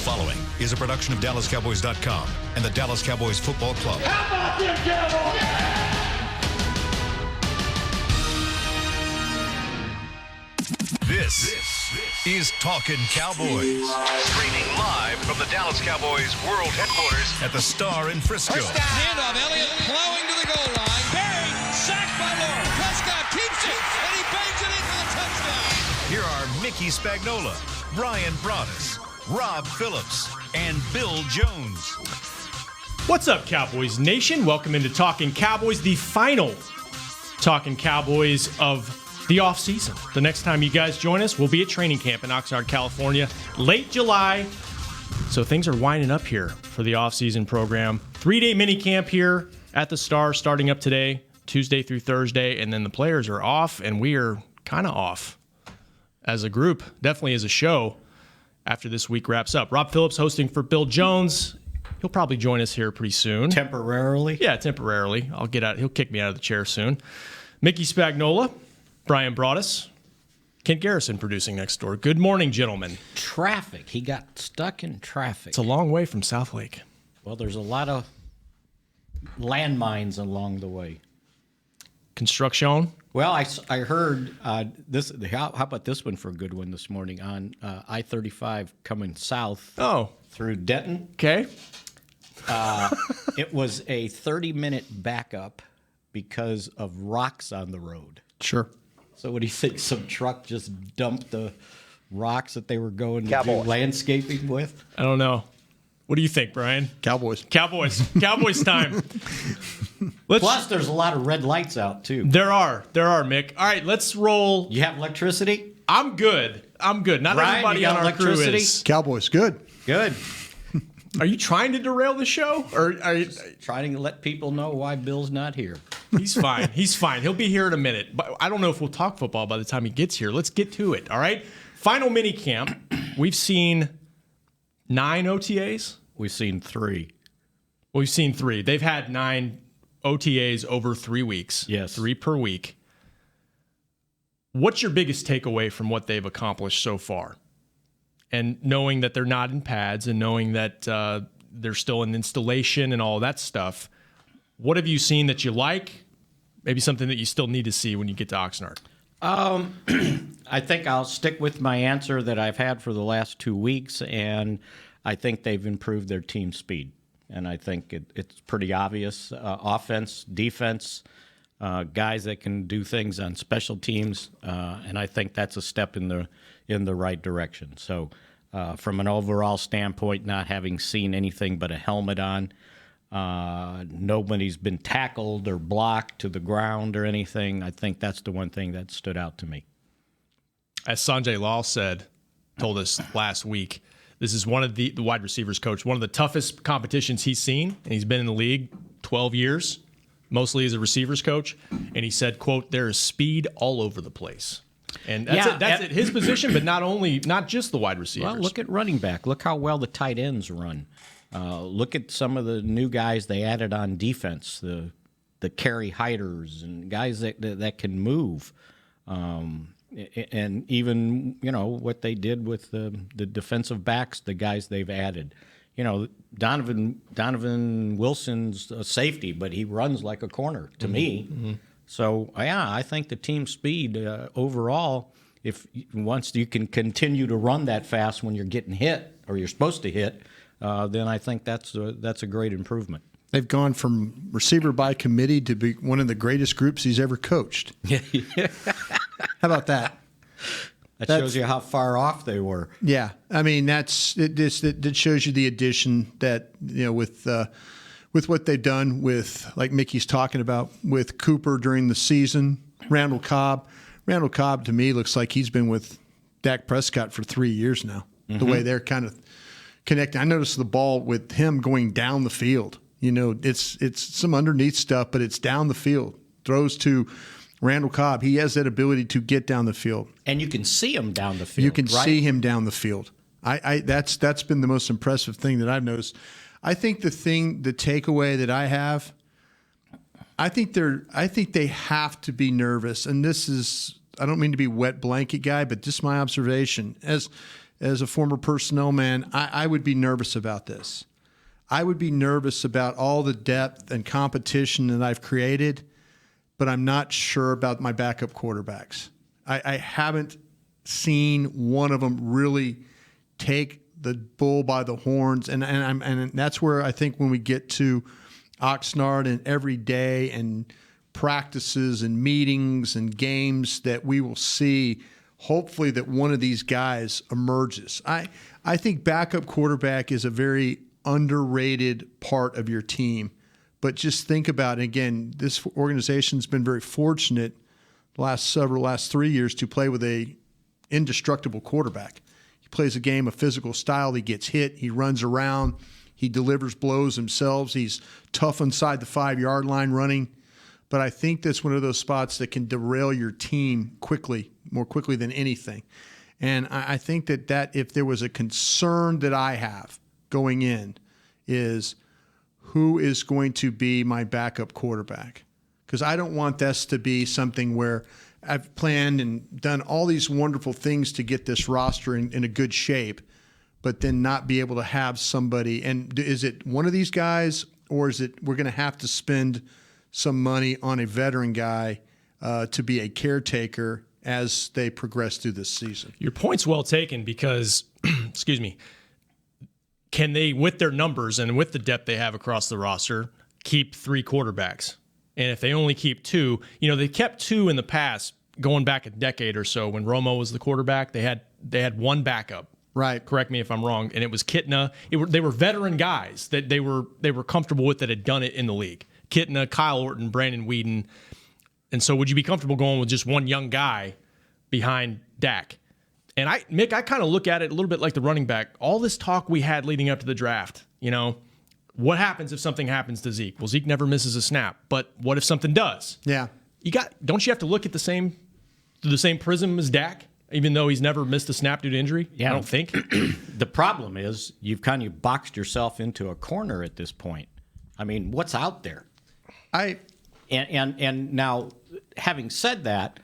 following is a production of DallasCowboys.com and the Dallas Cowboys Football Club. How about them Cowboys? This is Talkin' Cowboys. Streaming live from the Dallas Cowboys World Headquarters at the Star in Frisco. First down. Handoff. Elliott plowing to the goal line. Barry, sacked by Lord. Prescott keeps it, and he bangs it in for the touchdown. Here are Mickey Spagnola, Brian Broaddus, Rob Phillips, and Bill Jones. What's up, Cowboys Nation? Welcome into Talkin' Cowboys, the final Talkin' Cowboys of the offseason. The next time you guys join us, we'll be at training camp in Oxnard, California, late July. So things are winding up here for the offseason program. 3-day mini camp here at the Star starting up today, Tuesday through Thursday, and then the players are off, and we are kind of off as a group, definitely as a show after this week wraps up. Rob Phillips hosting for Bill Jones. He'll probably join us here pretty soon. Temporarily? Yeah, temporarily. I'll get out. He'll kick me out of the chair soon. Mickey Spagnola, Brian Broaddus, Kent Garrison producing next door. Good morning, gentlemen. Traffic. He got stuck in traffic. It's a long way from South Lake. Well, there's a lot of landmines along the way. Construction. Well, I heard this. How about this one for a good one this morning on I-35 coming south through Denton? Okay. It was a 30-minute backup because of rocks on the road. Sure. So what do you think? Some truck just dumped the rocks that they were going to do landscaping with? I don't know. What do you think, Brian? Cowboys. Cowboys time. Plus, there's a lot of red lights out, too. There are, Mick. All right, let's roll. You have electricity? I'm good. Not Brian, everybody on our crew is. Cowboys, good. Good. Are you trying to derail the show? Or are you trying to let people know why Bill's not here? He's fine. He's fine. He'll be here in a minute. But I don't know if we'll talk football by the time he gets here. Let's get to it, all right? Final mini camp. We've seen 9 OTAs. We've seen 3. We've seen 3. They've had 9 OTAs over 3 weeks. Yes. 3 per week. What's your biggest takeaway from what they've accomplished so far? And knowing that they're not in pads and knowing that they're still in installation and all that stuff, what have you seen that you like? Maybe something that you still need to see when you get to Oxnard? I think I'll stick with my answer that I've had for the last 2 weeks, and I think they've improved their team speed. And I think it's pretty obvious. Offense, defense, guys that can do things on special teams, and I think that's a step in the right direction. So from an overall standpoint, not having seen anything but a helmet on, nobody's been tackled or blocked to the ground or anything. I think that's the one thing that stood out to me. As Sanjay Lal told us last week, this is one of the wide receivers coach, one of the toughest competitions he's seen, and he's been in the league 12 years, mostly as a receivers coach. And he said, quote, there is speed all over the place. And that's at his position, but not just the wide receivers. Well, look at running back. Look how well the tight ends run. Look at some of the new guys they added on defense, the Kerry Hiders and guys that can move. And even, what they did with the defensive backs, the guys they've added. Donovan Wilson's a safety, but he runs like a corner to me. Mm-hmm. So, I think the team speed overall, once you can continue to run that fast when you're getting hit or you're supposed to hit, then I think that's a great improvement. They've gone from receiver by committee to be one of the greatest groups he's ever coached. How about that? That shows you how far off they were. Yeah, I mean that shows you the addition that with what they've done with, like Mickey's talking about, with Cooper during the season, Randall Cobb. Randall Cobb to me looks like he's been with Dak Prescott for 3 years now. Mm-hmm. The way they're kind of connecting. I noticed the ball with him going down the field. It's some underneath stuff, but it's down the field. Throws to Randall Cobb. He has that ability to get down the field. And you can see him down the field. You can see him down the field. That's been the most impressive thing that I've noticed. I think the takeaway that I have, I think they have to be nervous. And this is, I don't mean to be wet blanket guy, but just my observation. as a former personnel man, I would be nervous about this. I would be nervous about all the depth and competition that I've created, but I'm not sure about my backup quarterbacks. I haven't seen one of them really take the bull by the horns, and that's where I think when we get to Oxnard and every day and practices and meetings and games that we will see, hopefully that one of these guys emerges. I think backup quarterback is a very underrated part of your team. But just think about it. Again, this organization's been very fortunate the last 3 years to play with a indestructible quarterback. He plays a game of physical style. He gets hit. He runs around. He delivers blows himself. He's tough inside the 5-yard line running. But I think that's one of those spots that can derail your team quickly, more quickly than anything. And I think that if there was a concern that I have going in is who is going to be my backup quarterback? Because I don't want this to be something where I've planned and done all these wonderful things to get this roster in a good shape, but then not be able to have somebody. And is it one of these guys, or is it we're going to have to spend some money on a veteran guy to be a caretaker as they progress through this season? Your point's well taken because, excuse me, can they, with their numbers and with the depth they have across the roster, keep 3 quarterbacks? And if they only keep 2, they kept 2 in the past, going back a decade or so when Romo was the quarterback. They had one backup. Right. Correct me if I'm wrong. And it was Kitna. They were veteran guys that they were comfortable with that had done it in the league. Kitna, Kyle Orton, Brandon Whedon. And so would you be comfortable going with just one young guy behind Dak? And Mick, I kind of look at it a little bit like the running back. All this talk we had leading up to the draft, what happens if something happens to Zeke? Well, Zeke never misses a snap. But what if something does? Yeah. Don't you have to look at through the same prism as Dak, even though he's never missed a snap due to injury? Yeah. I don't think. The problem is you've kind of boxed yourself into a corner at this point. I mean, what's out there? And now, having said that,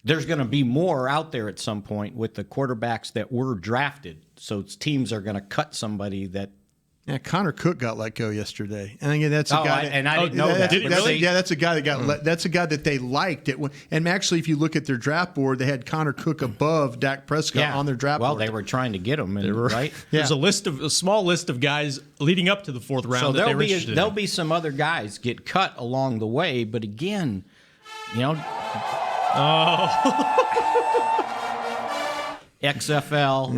there's going to be more out there at some point with the quarterbacks that were drafted. So teams are going to cut somebody that. Yeah, Connor Cook got let go yesterday, and again, that's a guy. I didn't know that. That's a guy that got. That's a guy that they liked. And actually, if you look at their draft board, they had Connor Cook above Dak Prescott on their draft board. Well, they were trying to get him, right? There's a small list of guys leading up to the 4th round. So that they were interested in. There'll be some other guys get cut along the way, but again, XFL.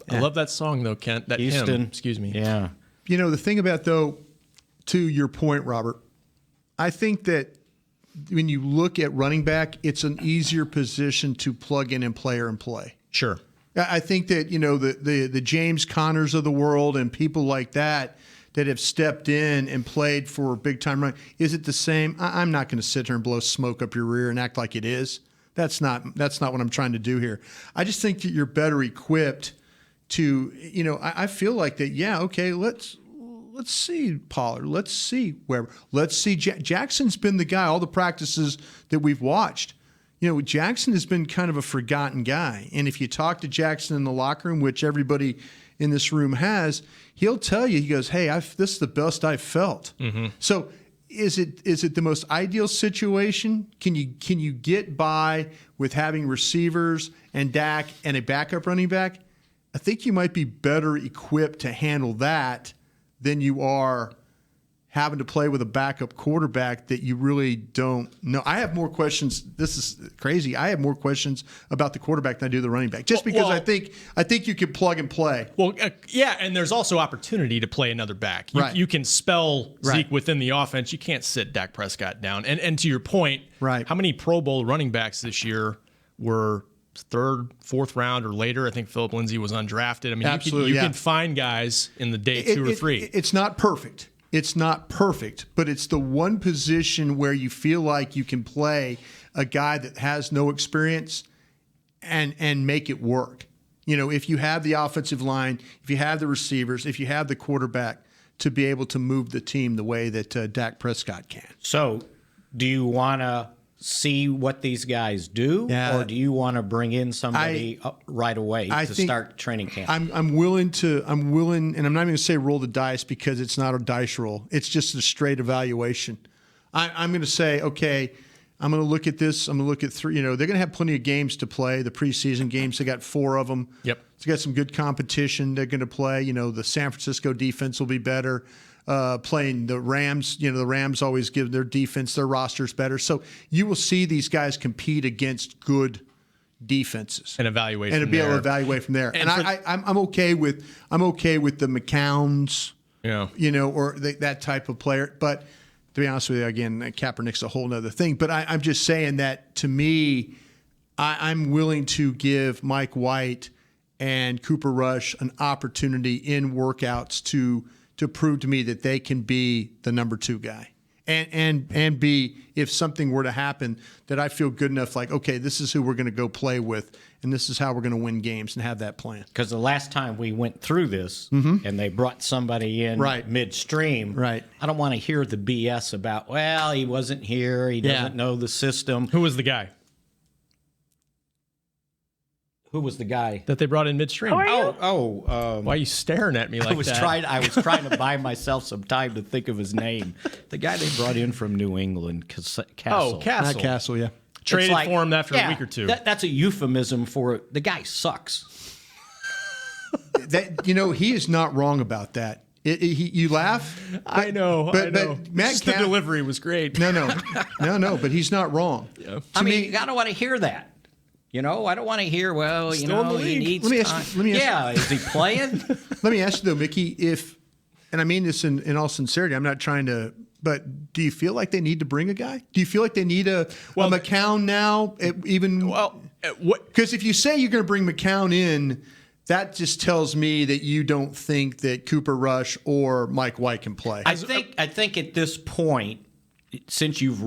I love that song though, Kent. That Houston. hymn. Excuse me. Yeah. The thing about though, to your point, Robert, I think that when you look at running back, it's an easier position to plug in and play. Sure. I think that the James Connors of the world and people like that have stepped in and played for big time run. Is it the same? I'm not going to sit here and blow smoke up your rear and act like it is. That's not what I'm trying to do here. I just think that you're better equipped to, I feel like that, yeah, okay, let's see Pollard. Let's see Weber. Let's see Jackson's been the guy, all the practices that we've watched. Jackson has been kind of a forgotten guy. And if you talk to Jackson in the locker room, which everybody in this room has, he'll tell you, he goes, hey, this is the best I've felt. Mm-hmm. So is it the most ideal situation? Can you get by with having receivers and Dak and a backup running back? I think you might be better equipped to handle that than you are having to play with a backup quarterback that you really don't know. I have more questions. This is crazy. I have more questions about the quarterback than I do the running back, just because I think you can plug and play. Well, yeah, and there's also opportunity to play another back. You can spell Zeke within the offense. You can't sit Dak Prescott down. And to your point, how many Pro Bowl running backs this year were 3rd, 4th round or later? I think Philip Lindsay was undrafted. I mean, absolutely, you can find guys in the day 2 or 3. It's not perfect. It's not perfect, but it's the one position where you feel like you can play a guy that has no experience and make it work. If you have the offensive line, if you have the receivers, if you have the quarterback to be able to move the team the way that Dak Prescott can. So do you want to see what these guys do, or do you want to bring in somebody right away to start training camp? I'm willing, and I'm not even going to say roll the dice because it's not a dice roll. It's just a straight evaluation. I'm going to say, okay, I'm going to look at this. I'm going to look at 3. They're going to have plenty of games to play. The preseason games, they got 4 of them. Yep. They got some good competition. They're going to play. The San Francisco defense will be better. Playing the Rams, the Rams always give their defense, their rosters better. So you will see these guys compete against good defenses and evaluate and be able to evaluate from there. And I'm okay with the McCowns, or that type of player. But to be honest with you, again, Kaepernick's a whole other thing. But I'm just saying that to me, I'm willing to give Mike White and Cooper Rush an opportunity in workouts to prove to me that they can be the number 2 guy. And be, if something were to happen, that I feel good enough, like, okay, this is who we're going to go play with, and this is how we're going to win games, and have that plan. Because the last time we went through this, and they brought somebody in midstream, I don't want to hear the BS about, well, he wasn't here, he doesn't know the system. Who was the guy? Who was the guy that they brought in midstream? why are you staring at me like that? I was trying to buy myself some time to think of his name. The guy they brought in from New England, Castle. Oh, Castle. Not Castle, yeah. Traded for him after a week or 2. That's a euphemism for the guy sucks. He is not wrong about that. You laugh. I know. But Matt the delivery was great. No. But he's not wrong. Yeah. I don't want to hear that. I don't want to hear, well, he needs time. Is he playing? Let me ask you, though, Mickey, and I mean this in all sincerity, I'm not trying to, but do you feel like they need to bring a guy? Do you feel like they need a McCown now? Because if you say you're going to bring McCown in, that just tells me that you don't think that Cooper Rush or Mike White can play. I think at this point, since you've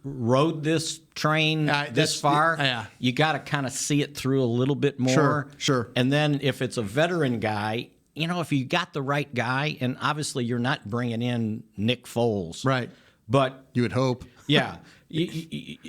rode this train this far, you got to kind of see it through a little bit more. Sure. And then if it's a veteran guy, if you got the right guy, and obviously you're not bringing in Nick Foles. Right. But you would hope. Yeah. He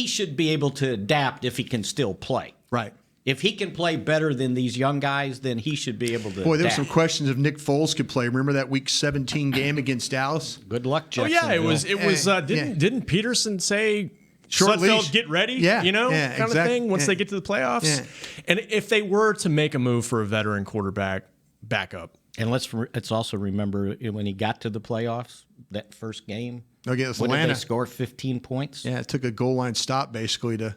should be able to adapt if he can still play. Right. If he can play better than these young guys, then he should be able to. Boy, there were adapt. some questions if Nick Foles could play. Remember that Week 17 game against Dallas? Good luck, Jackson. Oh yeah, it was. Didn't Peterson say short leash, get ready? Yeah, kind of thing. Once they get to the playoffs, and if they were to make a move for a veteran quarterback backup, and let's also remember when he got to the playoffs, that first game. Against Atlanta, Atlanta, did they score 15 points? Yeah, it took a goal line stop basically to.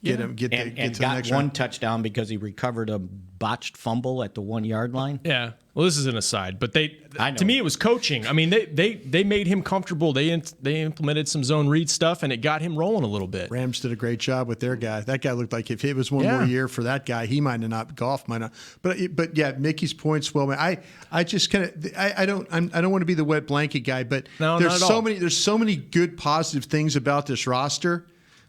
Get to the next got one round. touchdown because he recovered a botched fumble at the 1 yard line. Yeah. Well, this is an aside, but to me it was coaching. I mean, they made him comfortable. They implemented some zone read stuff, and it got him rolling a little bit. Rams did a great job with their guy. That guy looked like if it was one more year for that guy, he might have not golf might not. But yeah, Mickey's points. Well, I just kind of I don't want to be the wet blanket guy, but there's so many good positive things about this roster.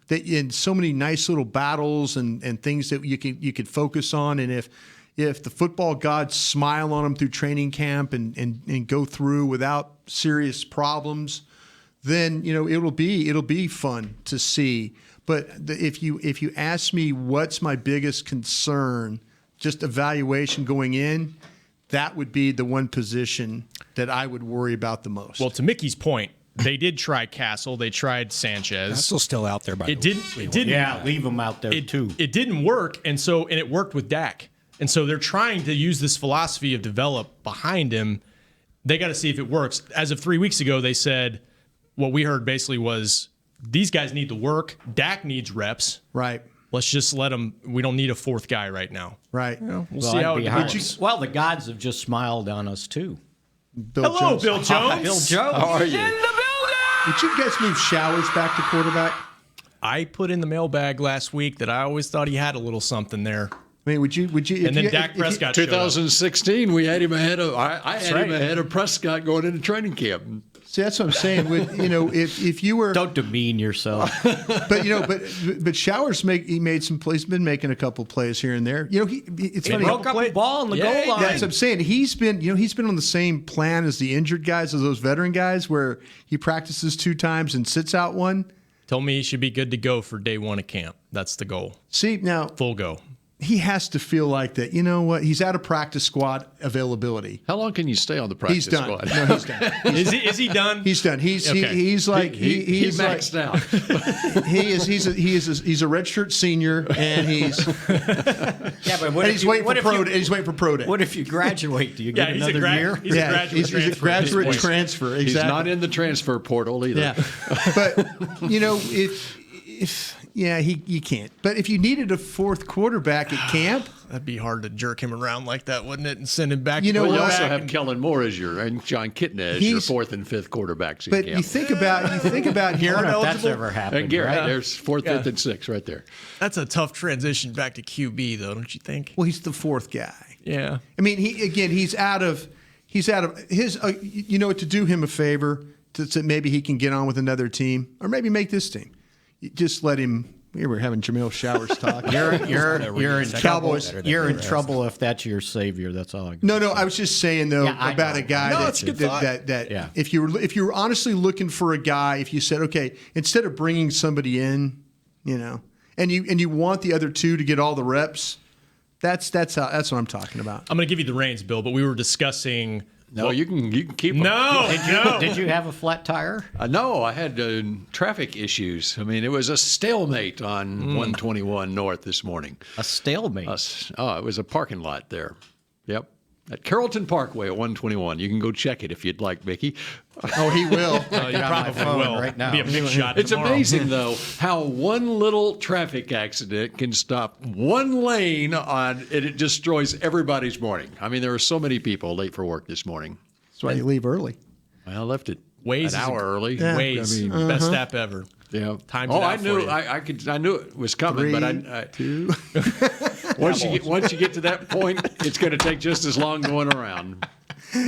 That in so many nice little battles and things that you could focus on, and if the football gods smile on them through training camp and go through without serious problems, then it'll be fun to see. But if you ask me what's my biggest concern, just evaluation going in, that would be the one position that I would worry about the most. Well, to Mickey's point. They did try Castle. They tried Sanchez. Castle's still out there, by the way. It didn't. Yeah, leave him out there too. It didn't work, and it worked with Dak. And so they're trying to use this philosophy of develop behind him. They got to see if it works. As of 3 weeks ago, they said what we heard basically was these guys need to work. Dak needs reps. Right. Let's just let them. We don't need a fourth guy right now. Right. We'll see how it goes. Well, the gods have just smiled on us too. Bill Jones. Bill Jones. Bill Jones. How are you? Did you guys move Showers back to quarterback? I put in the mailbag last week that I always thought he had a little something there. I mean, would you? And then Dak Prescott showed up. 2016, we had him ahead of. I had him ahead of Prescott going into training camp. See, that's what I'm saying. If you were, don't demean yourself. but Showers made some plays. He's been making a couple plays here and there. It's funny. Broke up a ball in the goal line. That's what I'm saying. He's been on the same plan as the injured guys, as those veteran guys, where he practices 2 times and sits out 1. Told me he should be good to go for day one of camp. That's the goal. See, now, Full go. he has to feel like that. You know what? He's out of practice squad availability. How long can you stay on the practice He's done. squad? No, he's done. Is he done? He's done. He's Okay. he's like he's maxed like, out. he's a redshirt senior, and he's Yeah, but and he's waiting for pro day. What if you graduate? Do you get he's a another year? He's a graduate he's transfer. a graduate at this point. transfer. Exactly. He's not in the transfer portal either. Yeah, but you know if you can't. But if you needed a fourth quarterback at camp, That'd be hard to jerk him around like that, wouldn't it? And send him back. You know Well, you what? also have Kellen Moore as and John Kitna as your fourth and fifth quarterbacks in but camp. you think about I don't know if that's ever And happened, Garrett, right? there's fourth, fifth, and sixth right there. That's a tough transition back to QB, though, don't you think? well, he's the fourth guy. Yeah. I mean, he's out of his. You know what? To do him a favor, to maybe he can get on with another team, or maybe make this team. You just let him. We were having Jamil Showers talk. You're in Cowboys. trouble. You're in trouble if that's your savior. That's all. No, I was just saying though Yeah, I about know. a guy No, that, it's a good thought. that Yeah. if you were honestly looking for a guy, if you said, okay, instead of bringing somebody in, you know, and you want the other two to get all the reps, that's what I'm talking about. I'm going to give you the reins, Bill, but we were discussing. No, you can keep them. No. Did you have a flat tire? No, I had traffic issues. I mean, it was a stalemate on 121 North this morning. A stalemate. It was a parking lot there. Yep. At Carrollton Parkway at 121. You can go check it if you'd like, Mickey. Oh, he will. You got my probably phone will. right now. Be a big shot It's tomorrow. amazing, though, how one little traffic accident can stop one lane and it destroys everybody's morning. I mean, there were so many people late for work this morning. That's why you leave early. I left it Waze is an hour early. Waze, I mean, best app ever. yeah. Times it I out for knew you. I knew it was coming, but I 2. once you get to that point, it's going to take just as long going around.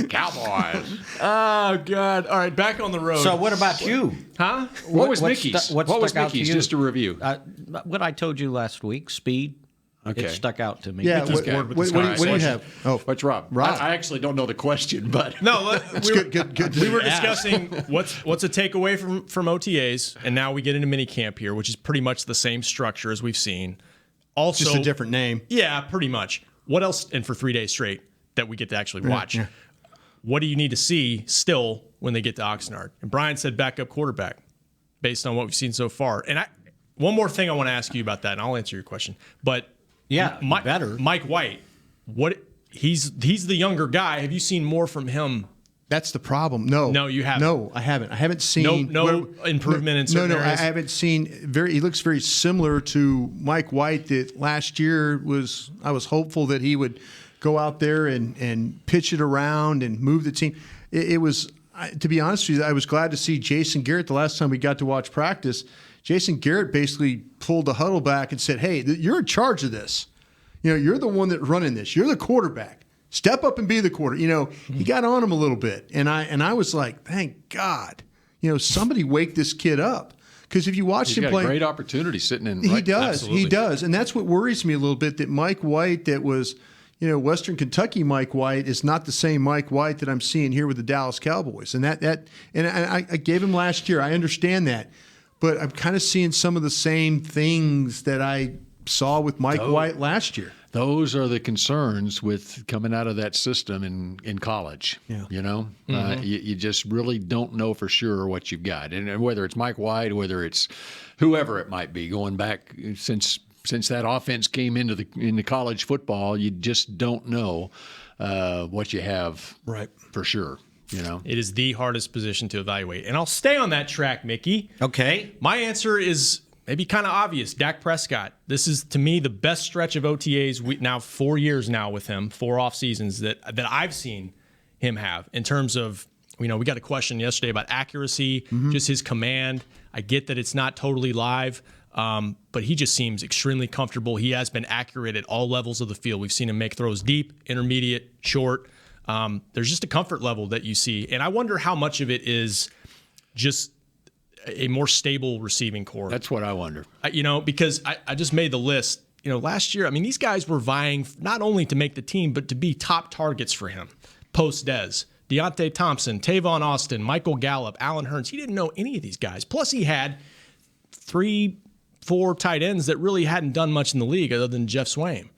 Cowboys. Oh, God. All right, back on the road. So what about you? Huh? What was What Mickey's? stu- what What was stuck out to Mickey's? you? Just a review. What I told you last week, speed. Okay. It stuck out to me. Yeah. Mickey's What, bored with what, this what do you conversation. have? Oh, What's Rob? Rob. I actually don't know the question, but No, good. we were discussing what's a takeaway from OTAs, and now we get into minicamp here, which is pretty much the same structure as we've seen. Also, Just a different name. Yeah, pretty much. What else? And for 3 days straight that we get to actually watch. yeah. What do you need to see still when they get to Oxnard? And Brian said backup quarterback, based on what we've seen so far. And one more thing I want to ask you about that, and I'll answer your question. But Yeah, better. Mike White, he's the younger guy. Have you seen more from him? That's the problem. No, you haven't. No, I haven't. I haven't seen No improvement in certain No, areas? I haven't seen He looks very similar to Mike White. That last year I was hopeful that he would go out there and pitch it around and move the team. It was, to be honest with you, I was glad to see Jason Garrett the last time we got to watch practice. Jason Garrett basically pulled the huddle back and said, "Hey, you're in charge of this. You know, you're the one that's running this. You're the quarterback. Step up and be the quarter." You know, he got on him a little bit, and I was like, "Thank God, you know, somebody wake this kid up." Because if you watch he's him got play, a great opportunity sitting in. he Right, does, absolutely. he does, and that's what worries me a little bit. That Mike White, that was, you know, Western Kentucky Mike White, is not the same Mike White that I'm seeing here with the Dallas Cowboys. And I gave him last year. I understand that. But I'm kind of seeing some of the same things that I saw with Mike White last year. Those are the concerns with coming out of that system in college. Yeah. You know, you just really don't know for sure what you've got, and whether it's Mike White, whether it's whoever it might be, going back since that offense came into college football, you just don't know what you have Right. for sure. You know, It is the hardest position to evaluate. And I'll stay on that track, Mickey. Okay. My answer is maybe kind of obvious. Dak Prescott. This is, to me, the best stretch of OTAs. Now 4 years now with him, 4 off seasons that I've seen him have in terms of, you know, we got a question yesterday about accuracy, just his command. I get that it's not totally live, but he just seems extremely comfortable. He has been accurate at all levels of the field. We've seen him make throws deep, intermediate, short. There's just a comfort level that you see. And I wonder how much of it is just a more stable receiving core. that's what I wonder. You know, because I just made the list. You know, last year, I mean, these guys were vying not only to make the team, but to be top targets for him. Post-Dez, Deontay Thompson, Tavon Austin, Michael Gallup, Alan Hearns. He didn't know any of these guys. Plus, he had 3-4 tight ends that really hadn't done much in the league other than Jeff Swaim.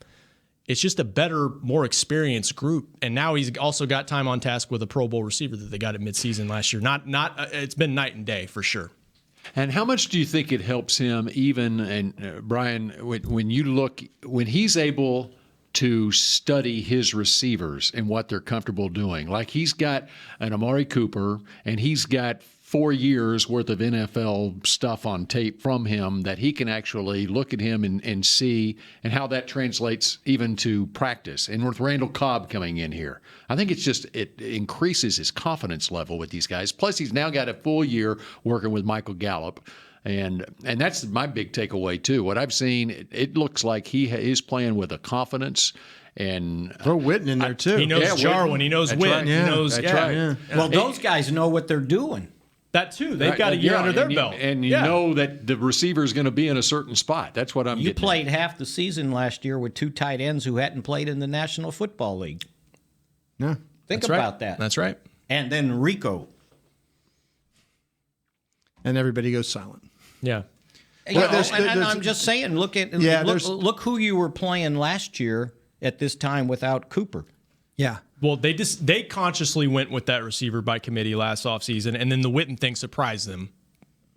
It's just a better, more experienced group. And now he's also got time on task with a Pro Bowl receiver that they got at midseason last year. It's been night and day for sure. And how much do you think it helps him even, and Brian, when he's able to study his receivers and what they're comfortable doing? Like he's got an Amari Cooper and he's got 4 years worth of NFL stuff on tape from him that he can actually look at him and see, and how that translates even to practice. And with Randall Cobb coming in here, I think it increases his confidence level with these guys. Plus, he's now got a full year working with Michael Gallup. And that's my big takeaway, too. What I've seen, it looks like he is playing with a confidence. And throw Witten in there, too. He knows Jarwin. He knows Witt. Right. He knows, That's right. Yeah. Well, those guys know what they're doing. That too. They've got a year under their belt. And you know that the receiver is going to be in a certain spot. That's what I'm getting. You played half the season last year with 2 tight ends who hadn't played in the National Football League. Yeah. Think That's about right. that. That's right. And then Rico. And everybody goes silent. Yeah. And I'm just saying, look who you were playing last year at this time without Cooper. Yeah. Well, they consciously went with that receiver by committee last offseason, and then the Witten thing surprised them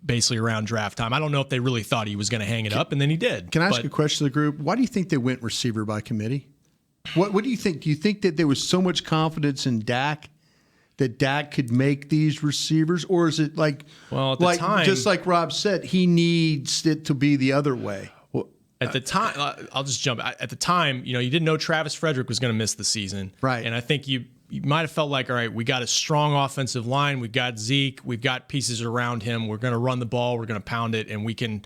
basically around draft time. I don't know if they really thought he was going to hang it up, and then he did. Can I ask a question to the group? Why do you think they went receiver by committee? What do you think? Do you think that there was so much confidence in Dak that Dak could make these receivers? Or is it like, well, at the time, just like Rob said, he needs it to be the other way? At the time, I'll just jump. At the time, you didn't know Travis Frederick was going to miss the season. Right. And I think you might have felt like, all right, we got a strong offensive line. We've got Zeke. We've got pieces around him. We're going to run the ball. We're going to pound it, and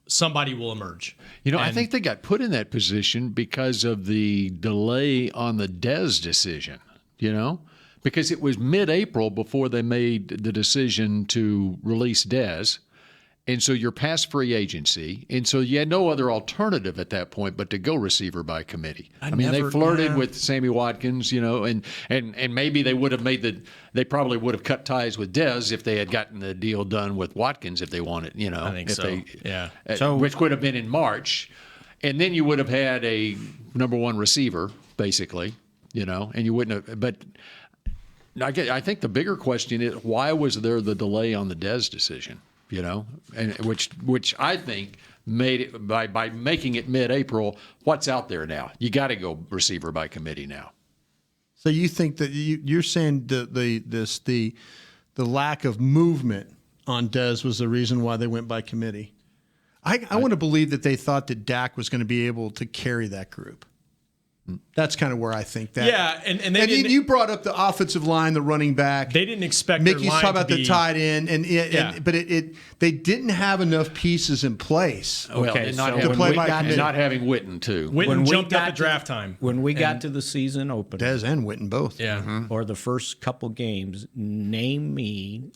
somebody will emerge. I think they got put in that position because of the delay on the Dez decision, because it was mid-April before they made the decision to release Dez. And so you're past free agency, and so you had no other alternative at that point but to go receiver by committee. They flirted with Sammy Watkins, and maybe they would have they probably would have cut ties with Dez if they had gotten the deal done with Watkins if they wanted, I think so. Which would have been in March, and then you would have had a number one receiver basically, and you wouldn't have. But I think the bigger question is, why was there the delay on the Dez decision? And which I think made it by making it mid-April. What's out there now? You got to go receiver by committee now. So you think that you're saying the lack of movement on Dez was the reason why they went by committee? I want to believe that they thought that Dak was going to be able to carry that group. That's kind of where I think that. Yeah, and you brought up the offensive line, the running back. They didn't expect Mickey's their line talking about to the tight end, but they didn't have enough pieces in place. Okay, and not having Witten too. Witten jumped up at draft time when we got to the season opener. Dez and Witten both. Yeah, or the first couple games. Name me,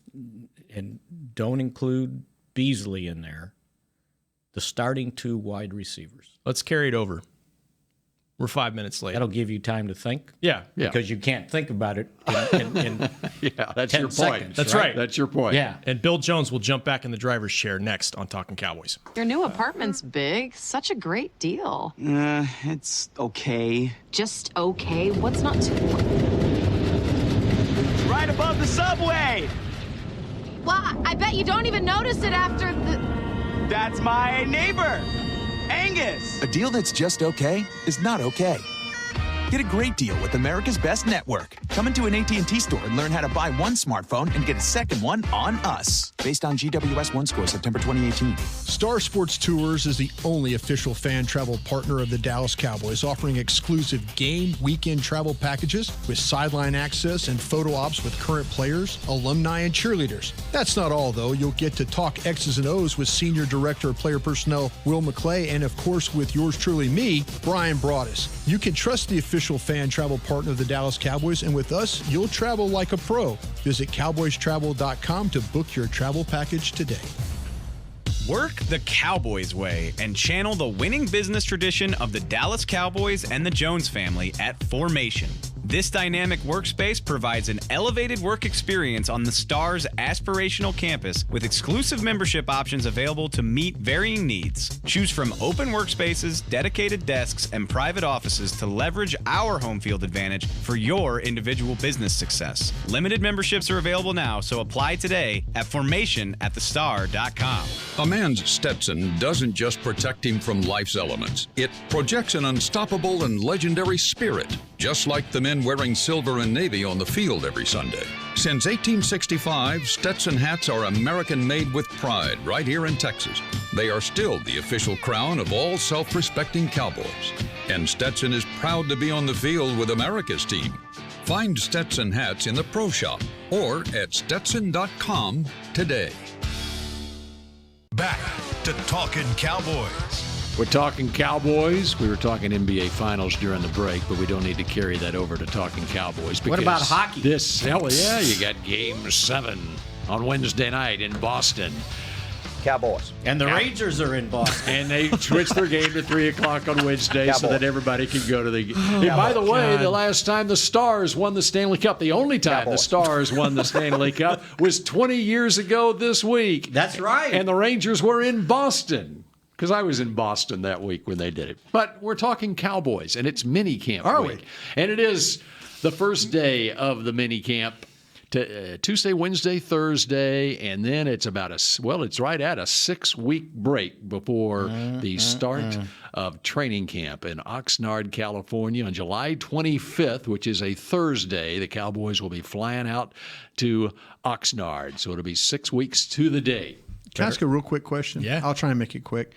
and don't include Beasley in there, the starting 2 wide receivers. Let's carry it over. We're 5 minutes late. That'll give you time to think. Yeah. Because you can't think about it in that's 10 your point. seconds, That's right. That's your point. Yeah. And Bill Jones will jump back in the driver's chair next on Talkin' Cowboys. Your new apartment's big. Such a great deal. It's okay. Just okay? What's not too... Right above the subway! Well, I bet you don't even notice it after the... That's my neighbor, Angus. A deal that's just okay is not okay. Get a great deal with America's Best Network. Come into an AT&T store and learn how to buy one smartphone and get a second one on us. Based on GWS 1 score, September 2018. Star Sports Tours is the only official fan travel partner of the Dallas Cowboys, offering exclusive game weekend travel packages with sideline access and photo ops with current players, alumni, and cheerleaders. That's not all, though. You'll get to talk X's and O's with Senior Director of Player Personnel Will McClay, and of course with yours truly, me, Brian Broaddus. You can trust the official fan travel partner of the Dallas Cowboys, and with us, you'll travel like a pro. Visit cowboystravel.com to book your travel package today. Work the Cowboys way and channel the winning business tradition of the Dallas Cowboys and the Jones family at Formation. This dynamic workspace provides an elevated work experience on the Star's aspirational campus with exclusive membership options available to meet varying needs. Choose from open workspaces, dedicated desks, and private offices to leverage our home field advantage for your individual business success. Limited memberships are available now, so apply today at formation@thestar.com. A man's Stetson doesn't just protect him from life's elements. It projects an unstoppable and legendary spirit, just like the men wearing silver and navy on the field every Sunday. Since 1865, Stetson hats are American-made with pride right here in Texas. They are still the official crown of all self-respecting cowboys. And Stetson is proud to be on the field with America's team. Find Stetson hats in the Pro Shop or at Stetson.com today. Back to Talkin' Cowboys. We're talking Cowboys. We were talking NBA Finals during the break, but we don't need to carry that over to talking Cowboys. What about hockey? Hell yeah, you got Game 7 on Wednesday night in Boston. Cowboys. And the Rangers are in Boston. And they switched their game to 3 o'clock on Wednesday so that everybody can go to the game. And by the way, the last time the Stars won the Stanley Cup, the only time the Stars won the Stanley Cup was 20 years ago this week. That's right. And the Rangers were in Boston. Because I was in Boston that week when they did it. But we're talking Cowboys, and it's mini camp week. And it is the first day of the mini camp. Tuesday, Wednesday, Thursday, and then it's about it's right at a 6-week break before the start of training camp in Oxnard, California on July 25th, which is a Thursday. The Cowboys will be flying out to Oxnard, so it'll be 6 weeks to the day. Can I ask a real quick question? Yeah. I'll try and make it quick.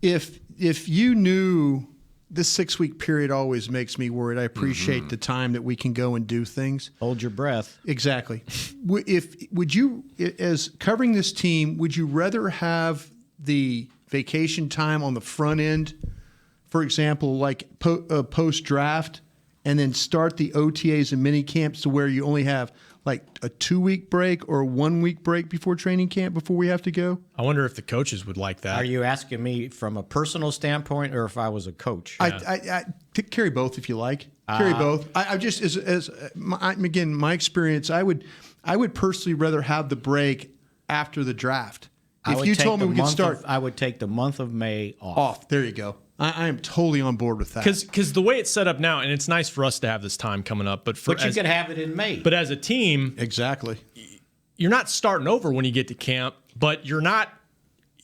If you knew this 6-week period always makes me worried. I appreciate the time that we can go and do things. Hold your breath. Exactly. Would you, as covering this team, would you rather have the vacation time on the front end, for example, like post-draft, and then start the OTAs and mini camps to where you only have like a 2-week break or a 1-week break before training camp before we have to go? I wonder if the coaches would like that. Are you asking me from a personal standpoint or if I was a coach? I carry both if you like. Carry both. I just again, my experience, I would personally rather have the break after the draft. If you told me we could start, I would take the month of May off. There you go. I am totally on board with that. Because the way it's set up now, and it's nice for us to have this time coming up, but you could have it in May. But as a team, exactly, you're not starting over when you get to camp, but you're not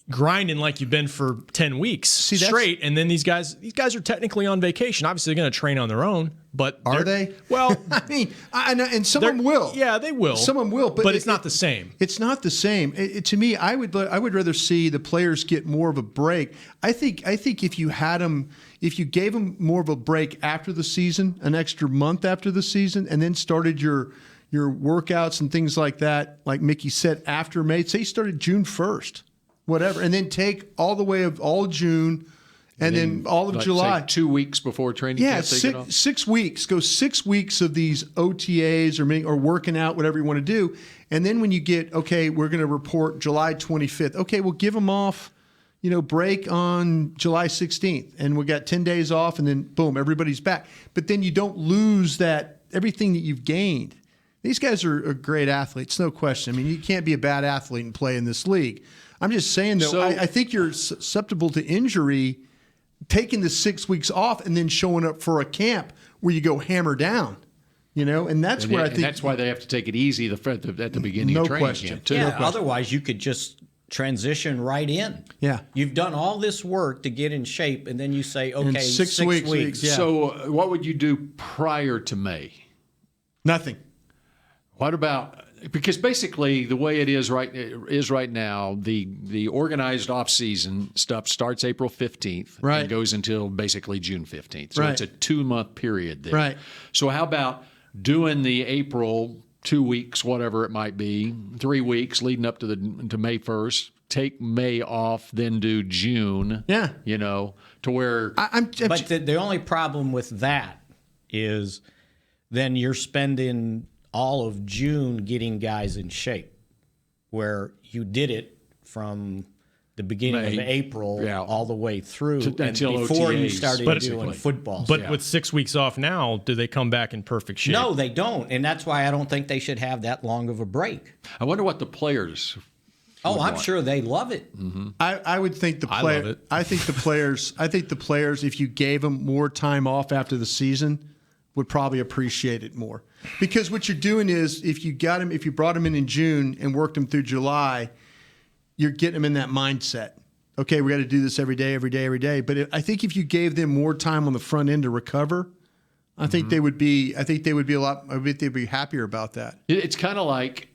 grinding like you've been for 10 weeks straight. And then these guys are technically on vacation. Obviously, they're going to train on their own, but are they? Well, I mean, and some of them will. Yeah, they will. Some of them will, but it's not the same. It's not the same. To me, I would rather see the players get more of a break. I think if you had them, if you gave them more of a break after the season, an extra month after the season, and then started your workouts and things like that, like Mickey said, after May, say you started June 1st. Whatever, and then take all the way of all June, and then all of July. Say 2 weeks before training camp. Yeah, 6 weeks. Go 6 weeks of these OTAs or working out, whatever you want to do, and then when you get we're going to report July 25th. Okay, we'll give them off, break on July 16th, and we got 10 days off, and then boom, everybody's back. But then you don't lose that everything that you've gained. These guys are great athletes, no question. I mean, you can't be a bad athlete and play in this league. I'm just saying, though, I think you're susceptible to injury taking the 6 weeks off and then showing up for a camp where you go hammer down, and that's where I think that's why they have to take it easy at the beginning of training camp, too. Yeah, otherwise you could just transition right in. Yeah. You've done all this work to get in shape, and then you say, okay, in 6 weeks. Yeah. So what would you do prior to May? Nothing. What about... Because basically the way it is right now, the organized off-season stuff starts April 15th and goes until basically June 15th. So it's a 2-month period there. Right. So how about doing the April 2 weeks, whatever it might be, 3 weeks leading up to May 1st, take May off, then do June. Yeah. To where But the only problem with that is then you're spending all of June getting guys in shape, where you did it from the beginning May. of April all the way through until before you OTAs, started doing football. But with 6 weeks off now, do they come back in perfect shape? No, they don't, and that's why I don't think they should have that long of a break. I wonder what the players. Oh, I'm sure they love it. Mm-hmm. I would think the I player. love it. I think the players. I think the players, if you gave them more time off after the season, would probably appreciate it more. Because what you're doing is, if you brought them in June and worked them through July, you're getting them in that mindset. Okay, we got to do this every day. But I think if you gave them more time on the front end to recover, I think they would be. I think they would be they'd be happier about that. It's kind of like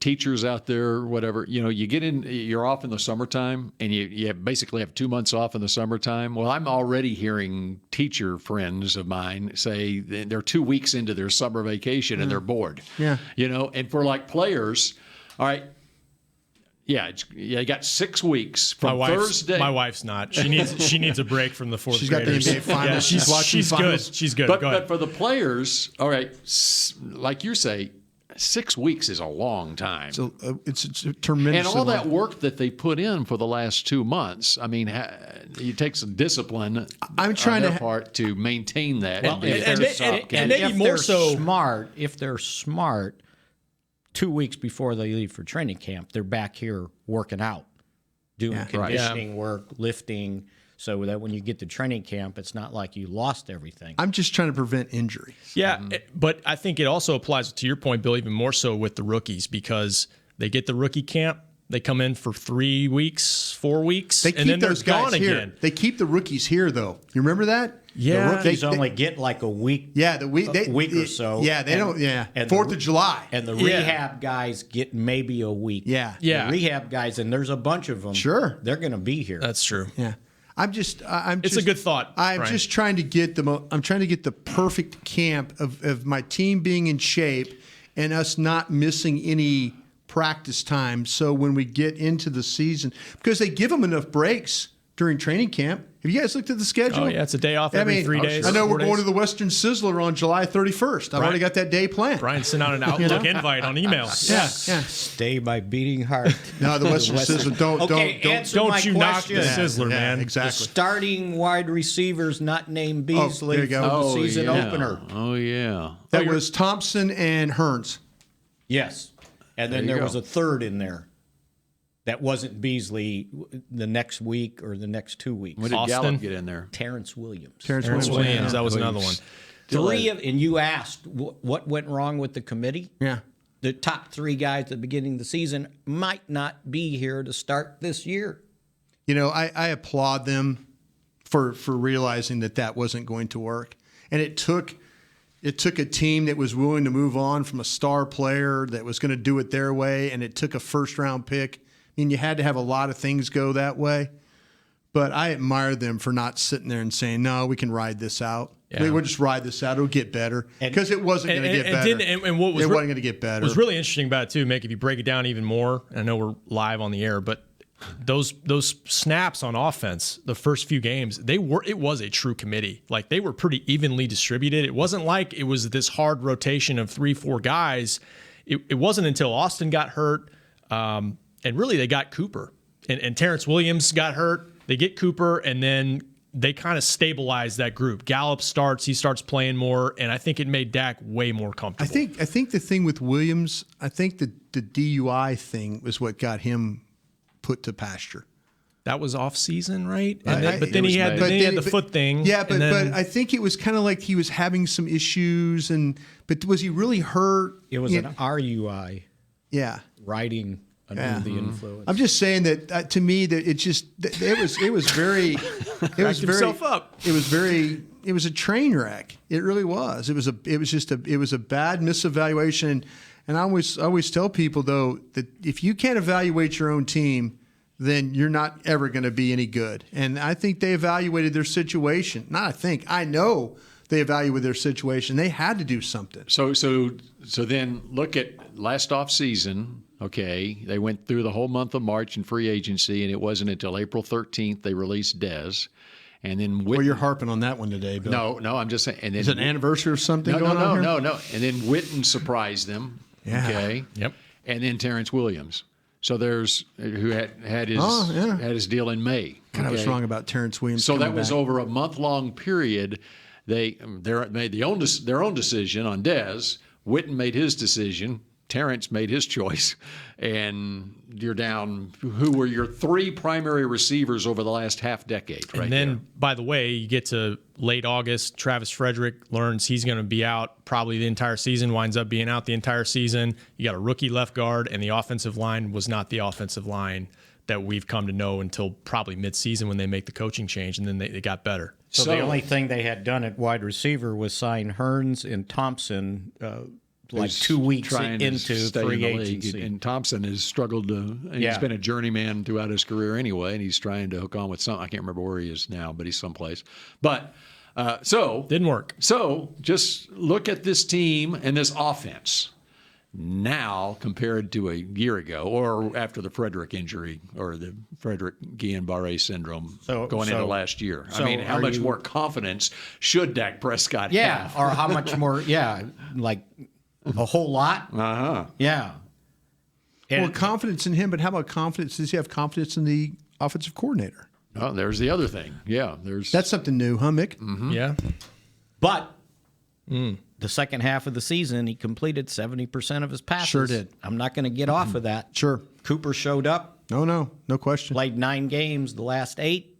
teachers out there, whatever. You get in, you're off in the summertime, and you basically have 2 months off in the summertime. Well, I'm already hearing teacher friends of mine say they're 2 weeks into their summer vacation and they're bored. Yeah. And for like players, all right. Yeah, you got 6 weeks from Thursday. My wife's not. She needs a break from the fourth She's got the graders. NBA finals. Yeah, She's watching finals. Good. She's good. But, Go ahead. but for the players, all right, like you say, 6 weeks is a long time. So it's a tremendous. And all that work that they put in for the last 2 months, I mean, it takes some discipline I'm trying on their part to maintain that. Well, if they're smart, 2 weeks before they leave for training camp, they're back here working out, doing conditioning work, lifting, so that when you get to training camp, it's not like you lost everything. I'm just trying to prevent injury. Yeah, but I think it also applies to your point, Bill, even more so with the rookies, because they get the rookie camp, they come in for 3 weeks, 4 weeks, They keep and then those they're guys gone here. again. They keep the rookies here, though. You remember that? The rookies only get like a week. Yeah, a week or so. Yeah, they don't. Yeah, and 4th of July. And the rehab guys get maybe a week. Yeah. The rehab guys, and there's a bunch of them. Sure, they're going to be here. That's true. Yeah. It's a good thought. I'm Brian. just trying to get the perfect camp of my team being in shape and us not missing any practice time. So when we get into the season, because they give them enough breaks during training camp. Have you guys looked at the schedule? Oh, yeah, it's a day off every 3 days. I know we're 4 going days. to the Western Sizzler on July 31st. I've already got that day planned. Brian sent out an Outlook invite on email. Yeah. Stay my beating heart. No, the Western Sizzler. Don't you knock the Sizzler, man. Exactly. The starting wide receivers not named Beasley there you go. for the season opener. Oh, yeah. That was Thompson and Hearns. Yes. And then there was a third in there. That wasn't Beasley the next week or the next 2 weeks. When did Gallup get in there? Terrence Williams. Terrence Williams. That was another one. And you asked what went wrong with the committee? Yeah. The top 3 guys at the beginning of the season might not be here to start this year. I applaud them for realizing that wasn't going to work. And it took a team that was willing to move on from a star player that was going to do it their way, and it took a first-round pick. I mean, you had to have a lot of things go that way. But I admire them for not sitting there and saying, no, we can ride this out. Yeah. We'll just ride this out. It'll get better. Because it wasn't going to get better. And what was it wasn't going to get better. What was really interesting about it, too, Mick, if you break it down even more, I know we're live on the air, but those snaps on offense, the first few games, it was a true committee. Like, they were pretty evenly distributed. It wasn't like it was this hard rotation of 3-4 guys. It wasn't until Austin got hurt, and really they got Cooper. And Terrence Williams got hurt. They get Cooper, and then they kind of stabilized that group. Gallup he starts playing more, and I think it made Dak way more comfortable. I think the thing with Williams, I think the DUI thing was what got him put to pasture. That was off season, right? But then he had the foot thing. Yeah, but I think it was kind of like he was having some issues, but was he really hurt? It was an RUI. Yeah, riding under the influence. I'm just saying that to me that it was very himself up. It was a train wreck. It really was. It was a bad misevaluation. And I always tell people though that if you can't evaluate your own team, then you're not ever going to be any good. And I think they evaluated their situation. I know they evaluated their situation. They had to do something. So then look at last off season. Okay, they went through the whole month of March in free agency, and it wasn't until April 13th they released Dez. And then well, you're harping on that one today, Bill. No, I'm just saying. And then, is it an anniversary or something going on here? No. And then Witten surprised them. Yeah. Okay. Yep. And then Terrence Williams. So there's who had his deal in May. I was wrong about Terrence Williams. So that was back. over a month-long period. They made their own decision on Dez. Witten made his decision. Terrence made his choice, and you're down. Who were your three primary receivers over the last half decade? And then, by the way, you get to late August. Travis Frederick learns he's going to be out probably the entire season. Winds up being out the entire season. You got a rookie left guard, and the offensive line was not the offensive line that we've come to know until probably midseason when they make the coaching change, and then they got better. So the only thing they had done at wide receiver was sign Hearns and Thompson. Like 2 weeks into free agency. And Thompson has struggled to. He's been a journeyman throughout his career anyway, and he's trying to hook on with some. I can't remember where he is now, but he's someplace. But so didn't work. So just look at this team and this offense now compared to a year ago, or after the Frederick injury or the Frederick Guillain-Barré syndrome going into last year. I mean, how much more confidence should Dak Prescott have? Or how much more? Like. A whole lot? Yeah. Well, confidence in him, but how about confidence? Does he have confidence in the offensive coordinator? Oh, there's the other thing. Yeah, that's something new, huh, Mick? Mm-hmm. Yeah. But the second half of the season, he completed 70% of his passes. Sure did. I'm not going to get off of that. Sure. Cooper showed up. No question. Played 9 games, the last 8.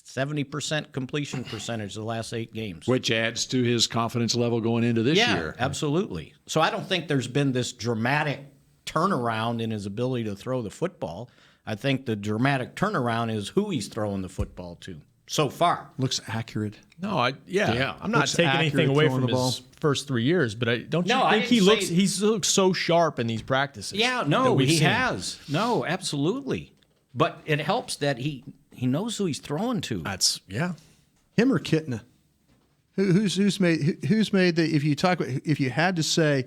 70% completion percentage the last 8 games. Which adds to his confidence level going into this year. Yeah, absolutely. So I don't think there's been this dramatic turnaround in his ability to throw the football. I think the dramatic turnaround is who he's throwing the football to so far. Looks accurate. No, I'm not taking anything away from his first 3 years, but I think he looks so sharp in these practices. Yeah, no, he has. No, absolutely. But it helps that he knows who he's throwing to. That's him or Kitna. Who's made the? If you had to say,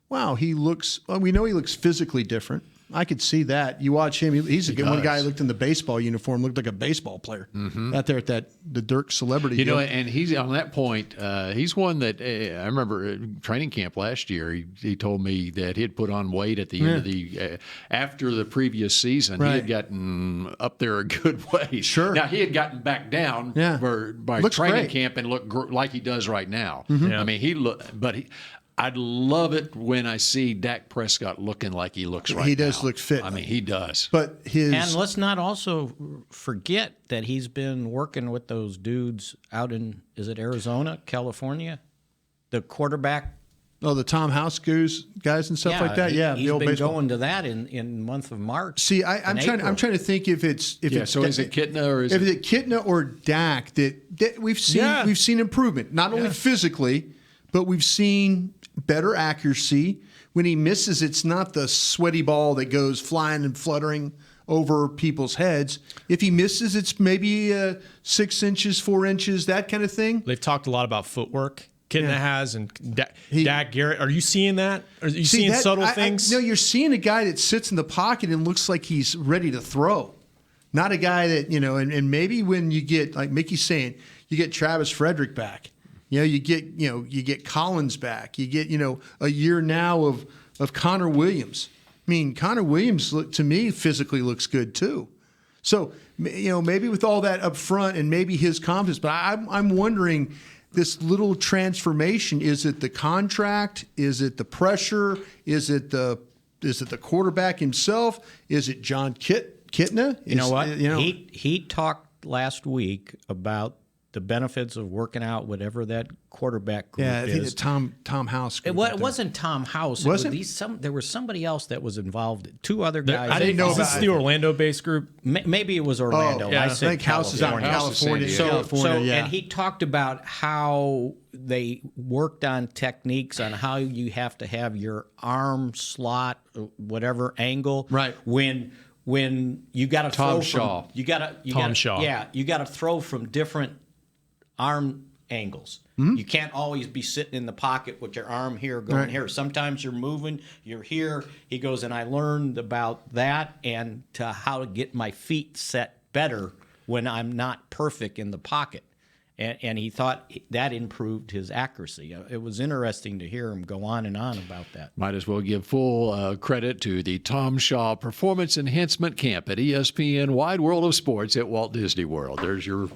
wow, he looks. Well, we know he looks physically different. I could see that. You watch him; he's a good one. Guy looked in the baseball uniform, looked like a baseball player out there at the Dirk Celebrity. And he's on that point. He's one that I remember at training camp last year. He told me that he had put on weight at the end of the after the previous season. Right. He had gotten up there a good way. Sure. Now he had gotten back down by looks training great. camp and looked like he does right now. Yeah. I mean, I'd love it when I see Dak Prescott looking like he looks right now. He does look fit. I mean, he does. But and let's not also forget that he's been working with those dudes out in, is it Arizona, California? The quarterback. Oh, the Tom House guys and stuff like that. He's been going to that in the month of March. See, I'm trying to think if it's so is it Kitna or is it Kitna or Dak that we've seen improvement, not only physically, but we've seen better accuracy. When he misses, it's not the sweaty ball that goes flying and fluttering over people's heads. If he misses, it's maybe 6 inches, 4 inches, that kind of thing. They've talked a lot about footwork. Kitna has, and Dak Garrett. Are you seeing that? Are you seeing subtle things? No, you're seeing a guy that sits in the pocket and looks like he's ready to throw. Not a guy that, and maybe when you get, like Mickey's saying, you get Travis Frederick back. You get Collins back. You get, a year now of Connor Williams. I mean, Connor Williams, to me, physically looks good too. So, maybe with all that up front and maybe his confidence, but I'm wondering, this little transformation, is it the contract? Is it the pressure? Is it the quarterback himself? Is it John Kitna? You know what? He talked last week about the benefits of working out whatever that quarterback group is. Yeah, I think it's Tom House. It wasn't Tom House. There was somebody else that was involved. 2 other guys. I didn't know about. Is this the Orlando-based group? Maybe it was Orlando. I think House is out in California. And he talked about how they worked on techniques on how you have to have your arm slot, whatever angle, right? When you got to throw from, you got to throw from different arm angles. Mm-hmm. You can't always be sitting in the pocket with your arm here going here. Sometimes you're moving, you're here. He goes, and I learned about that and to how to get my feet set better when I'm not perfect in the pocket. And he thought that improved his accuracy. It was interesting to hear him go on and on about that. Might as well give full credit to the Tom Shaw Performance Enhancement Camp at ESPN Wide World of Sports at Walt Disney World. There's your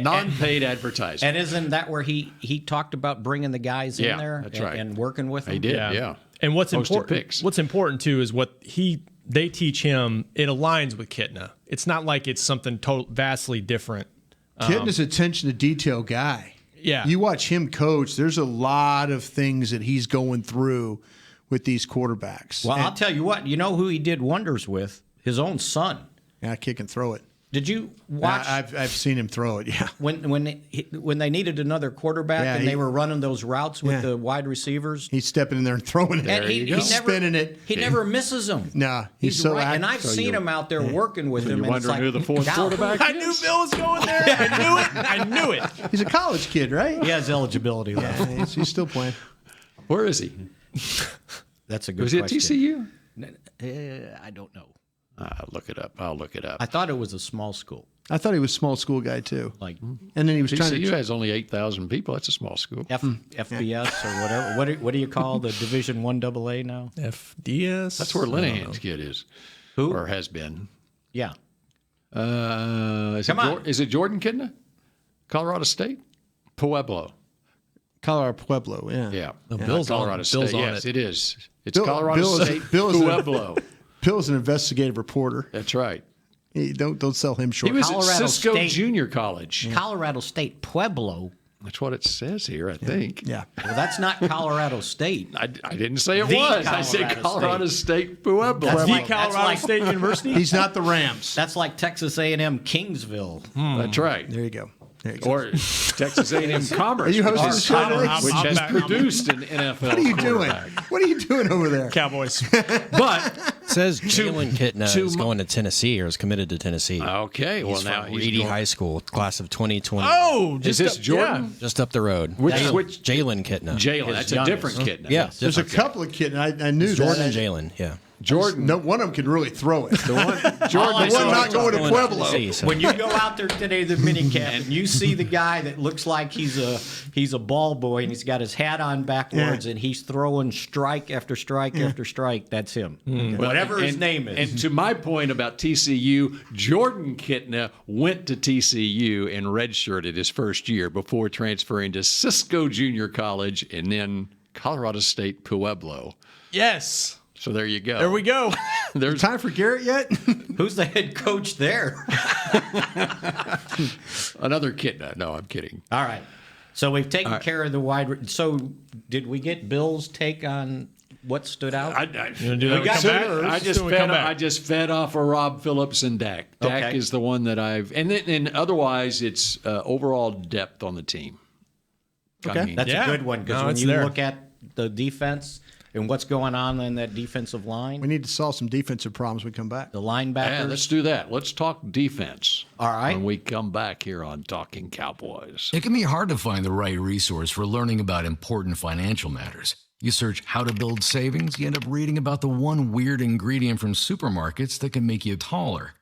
non-paid advertising. And isn't that where he talked about bringing the guys in there that's right. and working with them? He did, yeah. And what's important too is what they teach him. It aligns with Kitna. It's not like it's something vastly different. Kitna's attention to detail guy. Yeah. You watch him coach, there's a lot of things that he's going through with these quarterbacks. Well, I'll tell you what. You know who he did wonders with? His own son. Yeah, kick and throw it. Did you watch? I've seen him throw it. Yeah. When they needed another quarterback and they were running those routes with the wide receivers, he's stepping in there and throwing it. And he's spinning it. He never misses them. Nah, he's so right. active. And I've seen him out there working with him. You're wondering who the fourth quarterback is? I knew Bill was going there. I knew it. He's a college kid, right? He has eligibility left. Yeah, he's still playing. Where is he? That's a good Was he question. at TCU? I don't know. I'll look it up. I thought it was a small school. I thought he was a small school guy too. And then he was trying to. TCU has only 8,000 people. That's a small school. FBS or whatever. What do you call the Division I AA now? FDS. That's where Linehan's kid is. Who? Or has been. Yeah. Is it Jordan Kitna? Colorado State? Pueblo. Colorado Pueblo, yeah. Yeah. Bill's Colorado on, State. Bill's on yes, it. it is. It's Colorado State Pueblo. Bill's an investigative reporter. That's right. Don't sell him short. He was Colorado at Cisco State. Junior College. Colorado State Pueblo. That's what it says here, I think. Yeah. Well, that's not Colorado State. I didn't say it The was. I said Colorado State Pueblo. The Colorado State University. He's not the Rams. That's like Texas A&M Kingsville. That's right. There you go. Or Texas A&M Commerce. Are you hosting the show today? Which has produced an NFL What are you doing? What are you doing over there? Cowboys. But it says Jalen Kitna is going to Tennessee or is committed to Tennessee. Okay, well he's now from he's Reedy going. High School, class of 2020. Oh, Is this Jordan? Just up the road. Which Jalen Kitna? Jalen. That's a different Kitna. Yeah, There's a couple of kids. I knew Jordan that. and Jalen. Yeah. Jordan. No, one of them can really throw it. The one, Jordan. The one not going to Pueblo. Tennessee, so. When you go out there today to the minicamp and you see the guy that looks like he's a ball boy and he's got his hat on backwards and he's throwing strike after strike after strike, that's him. Whatever his name is. And to my point about TCU, Jordan Kitna went to TCU and redshirted his first year before transferring to Cisco Junior College and then Colorado State Pueblo. Yes. So there you go. There we go. There's time for Garrett yet? Who's the head coach there? Another Kitna. No, I'm kidding. All right. So we've taken care of the wide. So did we get Bill's take on what stood out? You want to do that? I just fed off of Rob Phillips and Dak. Dak is the one that I've and otherwise it's overall depth on the team. Okay, I mean, that's a good one because when you look at the defense and what's going on in that defensive line, we need to solve some defensive problems when we come back. The linebackers. Yeah, let's do that. Let's talk defense. All right. When we come back here on Talking Cowboys. It can be hard to find the right resource for learning about important financial matters. You search how to build savings, you end up reading about the one weird ingredient from supermarkets that can make you taller.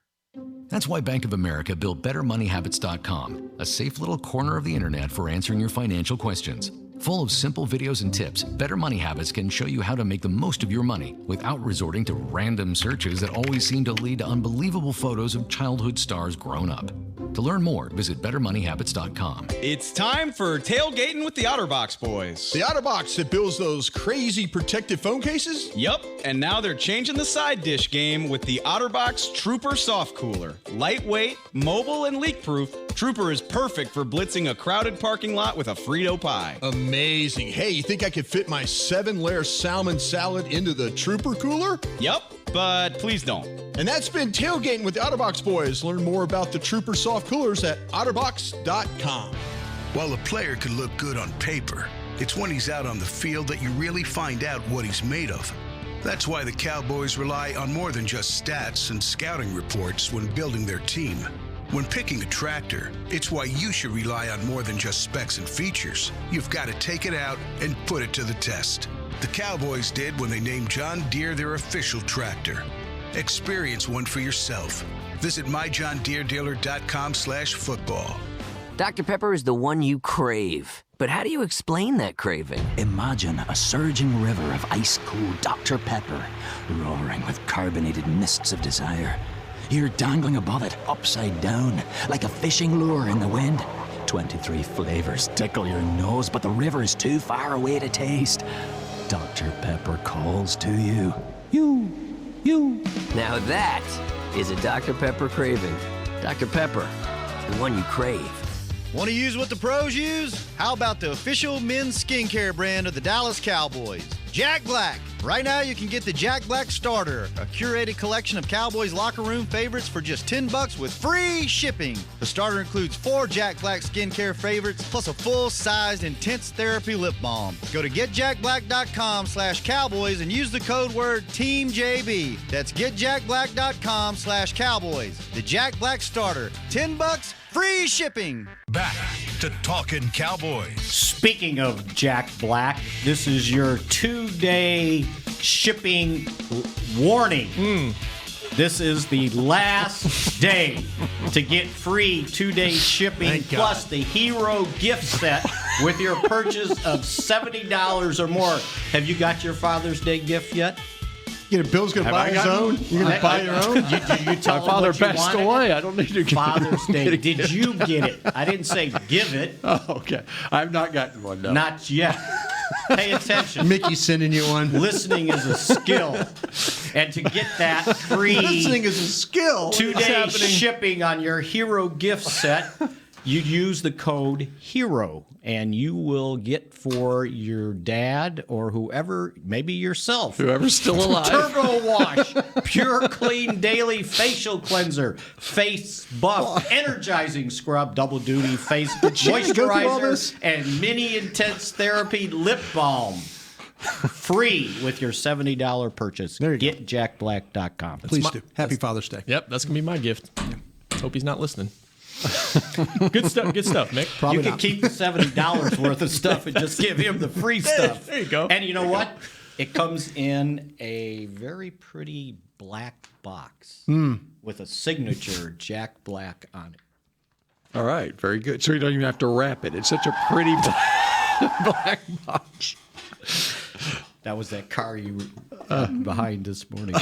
That's why Bank of America built BetterMoneyHabits.com, a safe little corner of the internet for answering your financial questions. Full of simple videos and tips, Better Money Habits can show you how to make the most of your money without resorting to random searches that always seem to lead to unbelievable photos of childhood stars grown up. To learn more, visit BetterMoneyHabits.com. It's time for tailgating with the OtterBox boys. The OtterBox that builds those crazy protective phone cases? Yup, and now they're changing the side dish game with the OtterBox Trooper Soft Cooler. Lightweight, mobile, and leak-proof, Trooper is perfect for blitzing a crowded parking lot with a Frito pie. Amazing. Hey, you think I could fit my 7-layer salmon salad into the Trooper cooler? Yup, but please don't. And that's been Tailgating with the OtterBox boys. Learn more about the Trooper soft coolers at OtterBox.com. While a player could look good on paper, it's when he's out on the field that you really find out what he's made of. That's why the Cowboys rely on more than just stats and scouting reports when building their team. When picking a tractor, it's why you should rely on more than just specs and features. You've got to take it out and put it to the test. The Cowboys did when they named John Deere their official tractor. Experience one for yourself. Visit myjohndeeredealer.com/football. Dr. Pepper is the one you crave. But how do you explain that craving? Imagine a surging river of ice-cold Dr. Pepper, roaring with carbonated mists of desire. You're dangling above it, upside down, like a fishing lure in the wind. 23 flavors tickle your nose, but the river is too far away to taste. Dr. Pepper calls to you. You. Now that is a Dr. Pepper craving. Dr. Pepper, the one you crave. Want to use what the pros use? How about the official men's skincare brand of the Dallas Cowboys, Jack Black? Right now, you can get the Jack Black Starter, a curated collection of Cowboys locker room favorites for just $10 with free shipping. The starter includes 4 Jack Black skincare favorites, plus a full-sized intense therapy lip balm. Go to getjackblack.com/Cowboys and use the code word TEAMJB. That's getjackblack.com/Cowboys. The Jack Black Starter, $10, free shipping. Back to Talkin' Cowboys. Speaking of Jack Black, this is your 2-day shipping warning. This is the last day to get free 2-day shipping plus the Hero gift set with your purchase of $70 or more. Have you got your Father's Day gift yet? Bill's going to buy his own? You're going to buy your own? You tell My father him what you passed wanted? away. I don't need to get Father's Day. Did you get it? I didn't say give it. Oh, okay. I've not gotten one, no. Not yet. Pay attention. Mickey's sending you one. Listening is a skill. And to get that free Listening is a skill. 2-day shipping on your Hero gift set, you use the code HERO, and you will get for your dad or whoever, maybe yourself. Whoever's still alive. Turbo Wash, Pure Clean Daily Facial Cleanser, Face Buff, Energizing Scrub, Double Duty Face Moisturizer, and Mini Intense Therapy Lip Balm. Free with your $70 purchase. There you go. GetJackBlack.com. Please do. Happy Father's Day. Yep, that's going to be my gift. Hope he's not listening. Good stuff, Mick. You can keep the $70 worth of stuff and just give him the free stuff. There you go. And you know what? It comes in a very pretty black box with a signature Jack Black on it. All right, very good. So you don't even have to wrap it. It's such a pretty black box. That was that car you were behind this morning.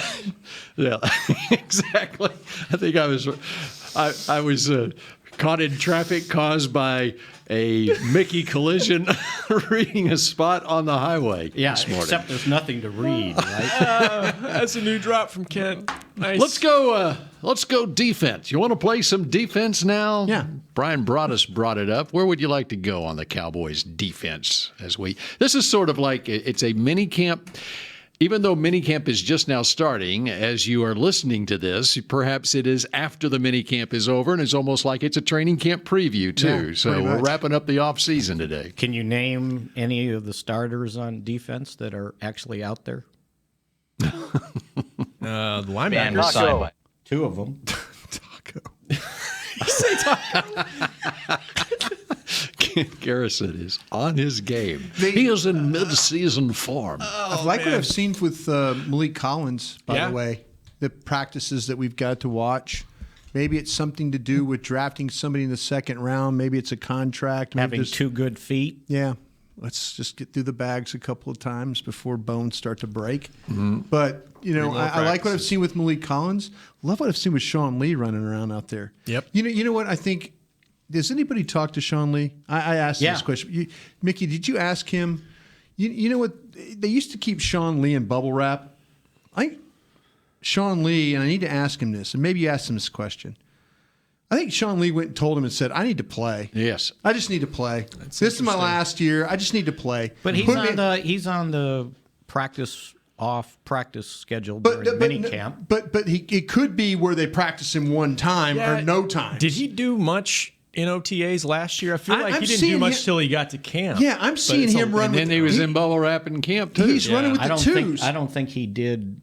Yeah, exactly. I think I was caught in traffic caused by a Mickey collision reading a spot on the highway this morning. Except there's nothing to read, right? That's a new drop from Kent. Nice. Let's go defense. You want to play some defense now? Yeah. Brian brought it up. Where would you like to go on the Cowboys defense this is sort of like it's a mini camp. Even though minicamp is just now starting, as you are listening to this, perhaps it is after the minicamp is over, and it's almost like it's a training camp preview, too. Yeah, so we're wrapping up the offseason today. Can you name any of the starters on defense that are actually out there? The linebackers. 2 of them. Taco. You say Taco? Garrison is on his game. He is in mid-season form. I like what I've seen with Malik Collins, by the way. The practices that we've got to watch. Maybe it's something to do with drafting somebody in the second round. Maybe it's a contract. Having 2 good feet. Yeah. Let's just get through the bags a couple of times before bones start to break. Mm-hmm. But, I like what I've seen with Malik Collins. Love what I've seen with Sean Lee running around out there. Yep. You know what I think? Does anybody talk to Sean Lee? I asked him this question. Mickey, did you ask him? You know what? They used to keep Sean Lee in bubble wrap. Sean Lee, and I need to ask him this, and maybe you asked him this question. I think Sean Lee went and told him and said, I need to play. Yes. I just need to play. This is my last year. I just need to play. But he's on the practice schedule during minicamp. But it could be where they practice him one time or no time. Did he do much in OTAs last year? I feel like he didn't do much till he got to camp. Yeah, I'm seeing him run. And then he was in bubble wrap in camp too. He's running with the twos. I don't think he did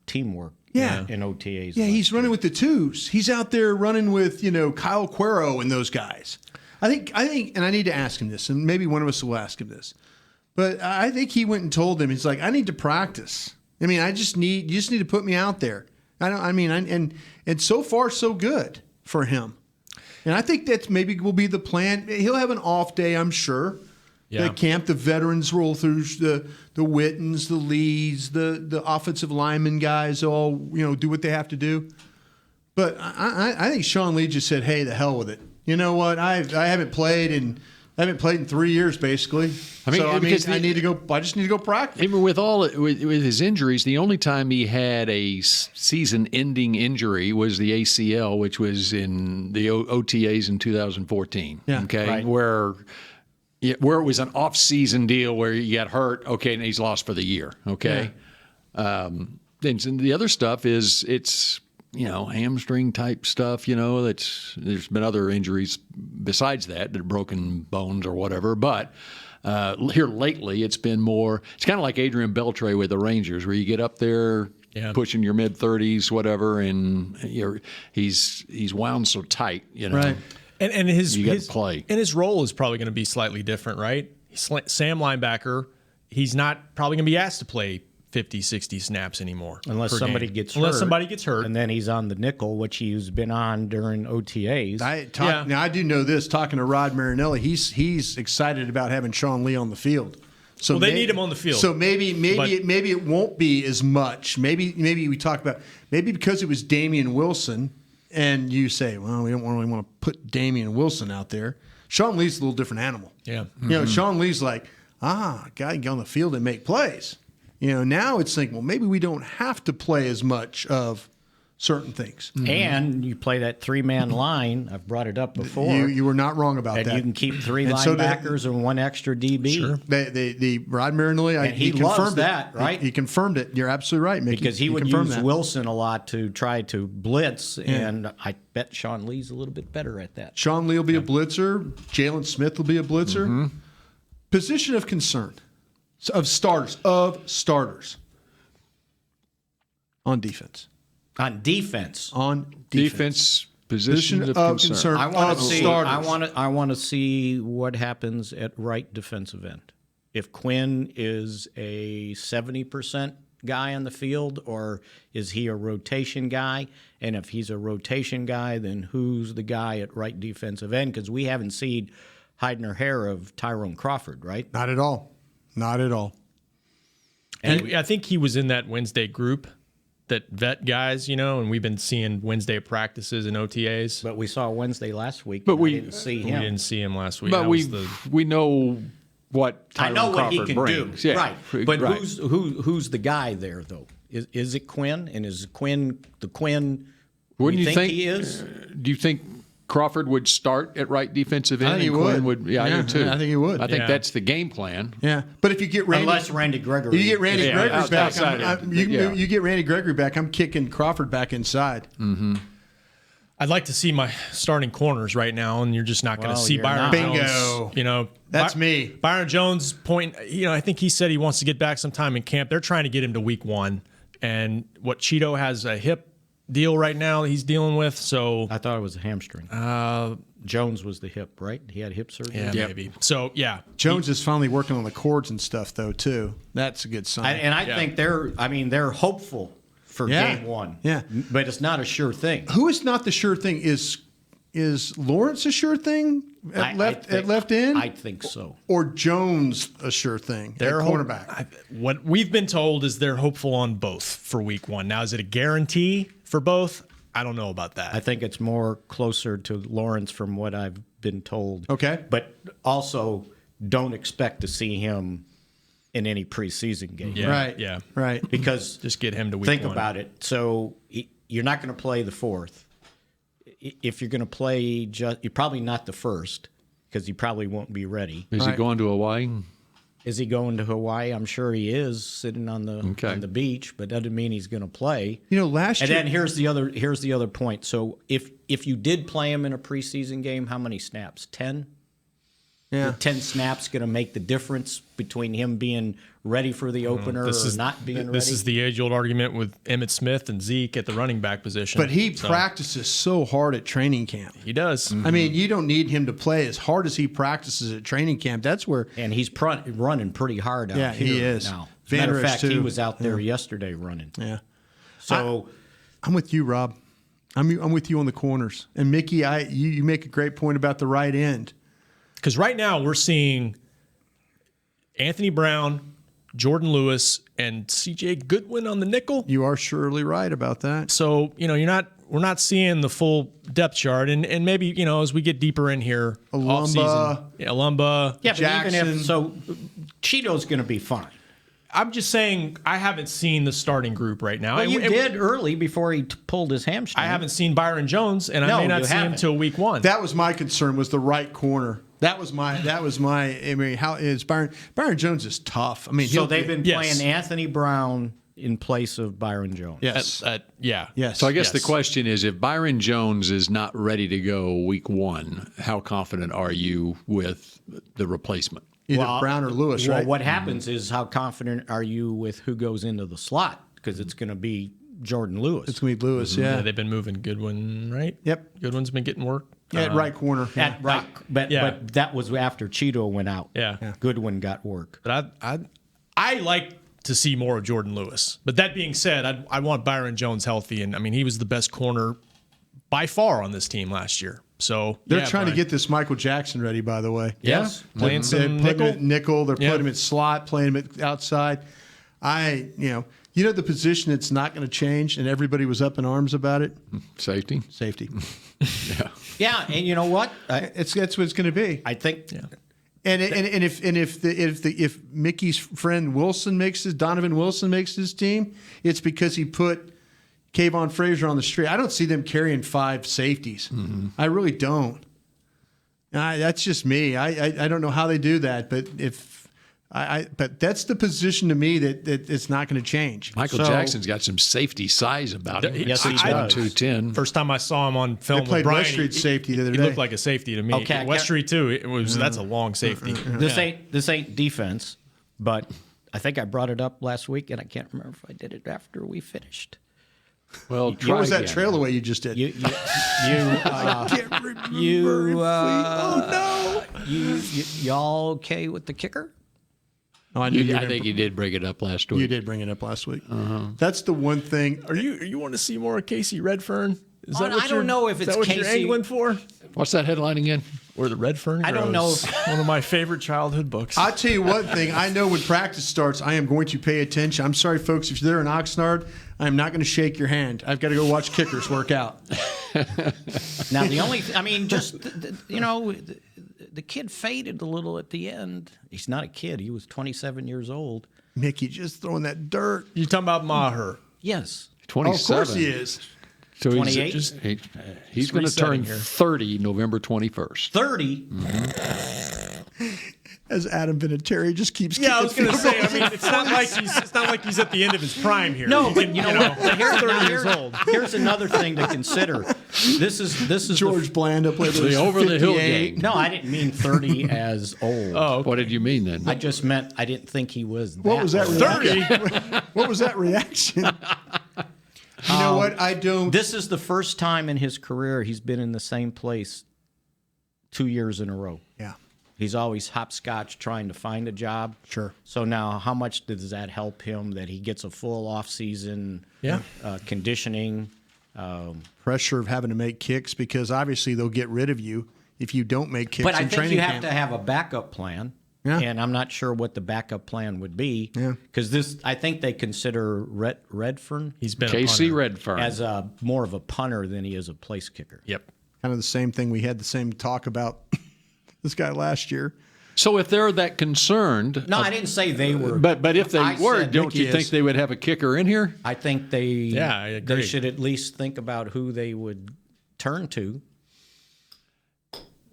teamwork. In OTAs. Yeah, he's running with the twos. He's out there running with Kyle Cuero and those guys. I think, and I need to ask him this, and maybe one of us will ask him this. But I think he went and told him, he's like, I need to practice. I mean, you just need to put me out there. And so far so good for him. And I think that's maybe will be the plan. He'll have an off day, I'm sure. Yeah. The camp, the veterans roll through, the Wittens, the Lees, the offensive lineman guys all do what they have to do. But I think Sean Lee just said, "Hey, the hell with it. You know what? I haven't played in 3 years, basically. I need to go. I just need to go practice." Even with his injuries, the only time he had a season-ending injury was the ACL, which was in the OTAs in 2014. Yeah, okay, right. where it was an off-season deal where you got hurt. Okay, and he's lost for the year. Okay, then the other stuff it's hamstring type stuff. There's been other injuries besides that broken bones or whatever, but. Here lately, it's been more. It's kind of like Adrian Beltre with the Rangers, where you get up there, pushing your mid-30s, whatever, and he's wound so tight, Right. And his play. And his role is probably going to be slightly different, right? He's Sam linebacker. He's not probably going to be asked to play 50, 60 snaps anymore. Unless somebody gets hurt. And then he's on the nickel, which he's been on during OTAs. Now, I do know this. Talking to Rod Marinelli, he's excited about having Sean Lee on the field. So they need him on the field. So maybe it won't be as much. Maybe we talk about because it was Damian Wilson, and you say, well, we don't really want to put Damian Wilson out there. Sean Lee's a little different animal. Yeah, Sean Lee's like, guy can get on the field and make plays. Now it's like, well, maybe we don't have to play as much of certain things. And you play that 3-man line. I've brought it up before. You were not wrong about that. And you can keep 3 linebackers and 1 extra DB. Sure. The Rod Marinelli, he confirmed loves that, right? He confirmed it. You're absolutely right, Mickey. Because he would use that. Wilson a lot to try to blitz, and I bet Sean Lee's a little bit better at that. Sean Lee will be a blitzer. Jalen Smith will be a blitzer. Position of concern. Of starters on defense. On defense. Defense position of concern. I want to see what happens at right defensive end. If Quinn is a 70% guy on the field, or is he a rotation guy? And if he's a rotation guy, then who's the guy at right defensive end? Because we haven't seen hide nor hair of Tyrone Crawford, right? Not at all. Not at all. And I think he was in that Wednesday group that vet guys, and we've been seeing Wednesday practices and OTAs. But we saw Wednesday last week. But we didn't see him. We didn't see him last week. But we know what Tyrone what he can brings. do. Yeah. Right. But who's the guy there though? Is it Quinn? And is Quinn the Quinn? Wouldn't you think he is? Do you think Crawford would start at right defensive end? I think he would. Yeah, I do too. I think he would. I think that's the game plan. Yeah, but if you get unless Randy Gregory, you get Randy Gregory back. You get Randy Gregory back. I'm kicking Crawford back inside. Mm-hmm. I'd like to see my starting corners right now, and you're just not going to see Byron Jones. Bingo. That's me. Byron Jones point. I think he said he wants to get back sometime in camp. They're trying to get him to week 1, and what Cheeto has a hip deal right now that he's dealing with. So I thought it was a hamstring. Jones was the hip, right? He had hip surgery. Yeah, maybe. So Jones is finally working on the cords and stuff though too. That's a good sign. I think they're hopeful for game 1. Yeah, but it's not a sure thing. Who is not the sure thing? Is Lawrence a sure thing at left end? I think so. Or Jones a sure thing at cornerback? What we've been told is they're hopeful on both for week 1. Now, is it a guarantee for both? I don't know about that. I think it's more closer to Lawrence from what I've been told. Okay. But also don't expect to see him in any preseason game. Yeah, right. Yeah. Right. Because just get him to week 1. Think about it. So you're not going to play the 4th. If you're going to play, you're probably not the 1st because he probably won't be ready. Is he going to Hawaii? Is he going to Hawaii? I'm sure he is, sitting on the beach, but doesn't mean he's going to play. Last year. And then here's the other point. So if you did play him in a preseason game, how many snaps? 10. Yeah. 10 snaps going to make the difference between him being ready for the opener or not being ready. This is the age-old argument with Emmitt Smith and Zeke at the running back position. But he practices so hard at training camp. He does. I mean, you don't need him to play as hard as he practices at training camp. That's where he's running pretty hard out here. Yeah, he is. Now. Matter of fact, he was out there yesterday running. Yeah. So I'm with you, Rob. I'm with you on the corners. And Mickey, you make a great point about the right end. Because right now we're seeing Anthony Brown, Jordan Lewis, and C.J. Goodwin on the nickel. You are surely right about that. So, we're not seeing the full depth chart. And maybe, as we get deeper in here, Alumba. Alumba. Yeah, Jackson. but even if so, Cheeto's going to be fine. I'm just saying I haven't seen the starting group right now. Well, you did early before he pulled his hamstring. I haven't seen Byron Jones, and I may not see him till week 1. That was my concern, was the right corner. That was my. I mean, how is Byron Jones is tough. I mean, so they've been playing Anthony Brown in place of Byron Jones. Yes. Yes. So I guess the question is, if Byron Jones is not ready to go week 1, how confident are you with the replacement? Either Brown or Lewis, right? Well, what happens is, how confident are you with who goes into the slot? Because it's going to be Jordan Lewis. It's going to be Lewis, yeah. They've been moving Goodwin, right? Yep. Goodwin's been getting work. Yeah, at right corner. At right, but that was after Cheeto went out. Yeah. Goodwin got work. But I like to see more of Jordan Lewis. But that being said, I want Byron Jones healthy, and I mean he was the best corner by far on this team last year. So they're trying to get this Michael Jackson ready, by the way. Yes, playing some nickel. nickel. Him at nickel. They're putting him at slot, playing him at outside. You know the position that's not going to change, and everybody was up in arms about it. Safety. Yeah. Yeah, and you know what? That's what it's going to be. I think. Yeah. And if Mickey's friend Donovan Wilson makes his team, it's because he put Kayvon Frazier on the street. I don't see them carrying 5 safeties. Mm-hmm. I really don't. That's just me. I don't know how they do that, but but that's the position to me that it's not going to change. Michael Jackson's got some safety size about him. Yes, he does. 210. First time I saw him on film, They played with Brian, West Street safety the other he day. looked like a safety to me. Okay, West Street too. That's a long safety. This ain't defense, but I think I brought it up last week, and I can't remember if I did it after we finished. Well, what was that trail away you just did? I can't remember. Y'all okay with the kicker? Oh, I think you did bring it up last week. You did bring it up last week. That's the one thing. Are you want to see more of Casey Redfern? Is that I don't know if it's what Casey. you're angling for? What's that headline again? Or the Redfern? I don't know. One of my favorite childhood books. I'll tell you one thing. I know when practice starts, I am going to pay attention. I'm sorry, folks, if you're there in Oxnard, I'm not going to shake your hand. I've got to go watch kickers work out. Now, the kid faded a little at the end. He's not a kid. He was 27 years old. Mickey just throwing that dirt. You talking about Maher? Yes. 27. Oh, of course he is. So 28? He's going to turn 30 November 21st. 30? As Adam Vinatieri just keeps. Yeah, I was going to say. I mean, it's not like he's at the end of his prime here. No, but you know, here's 30 years old. Here's another thing to consider. This is George Blanda played the over the hill gang. No, I didn't mean 30 as old. Oh, okay. What did you mean then? I just meant I didn't think he was. What was that reaction? 30? What was that reaction? You know what? I don't. This is the first time in his career he's been in the same place 2 years in a row. Yeah. He's always hopscotch trying to find a job. Sure. So now, how much does that help him that he gets a full off-season conditioning? Pressure of having to make kicks because obviously they'll get rid of you if you don't make kicks but I in think training you have camp. to have a backup plan. Yeah. And I'm not sure what the backup plan would be. Yeah. Because I think they consider Redfern. He's been Casey Redfern as more of a punter than he is a place kicker. Yep. Kind of the same thing. We had the same talk about this guy last year. So if they're that concerned, No, I didn't say they were. But if they were, said don't you Mickey think is. they would have a kicker in here? I think I agree. they should at least think about who they would turn to.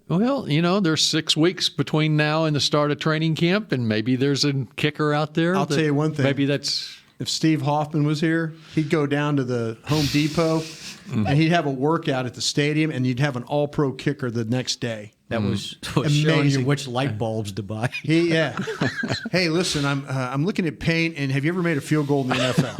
Well, you know, there's 6 weeks between now and the start of training camp, and maybe there's a kicker out there. I'll tell you one thing. Maybe that's If Steve Hoffman was here, he'd go down to the Home Depot and he'd have a workout at the stadium, and you'd have an all-pro kicker the next day. That was showing you Amazing. which light bulbs to buy. Hey, listen, I'm looking at paint, and have you ever made a field goal in the NFL?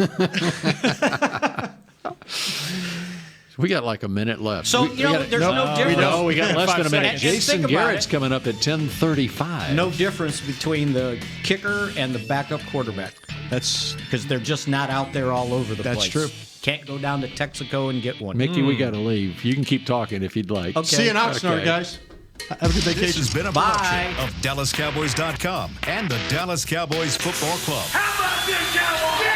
we got like a minute left. So, there's no difference. We got less than a minute. And Jason think about Garrett's it. coming up at 10:35. No difference between the kicker and the backup quarterback. That's because they're just not out there all over the place. That's true. Can't go down to Texaco and get one. Mickey, we got to leave. You can keep talking if you'd like. Okay. See you in Oxnard, guys. Have a good vacation. This has been a production of DallasCowboys.com and the Dallas Cowboys Football Club. How about this, Cowboys?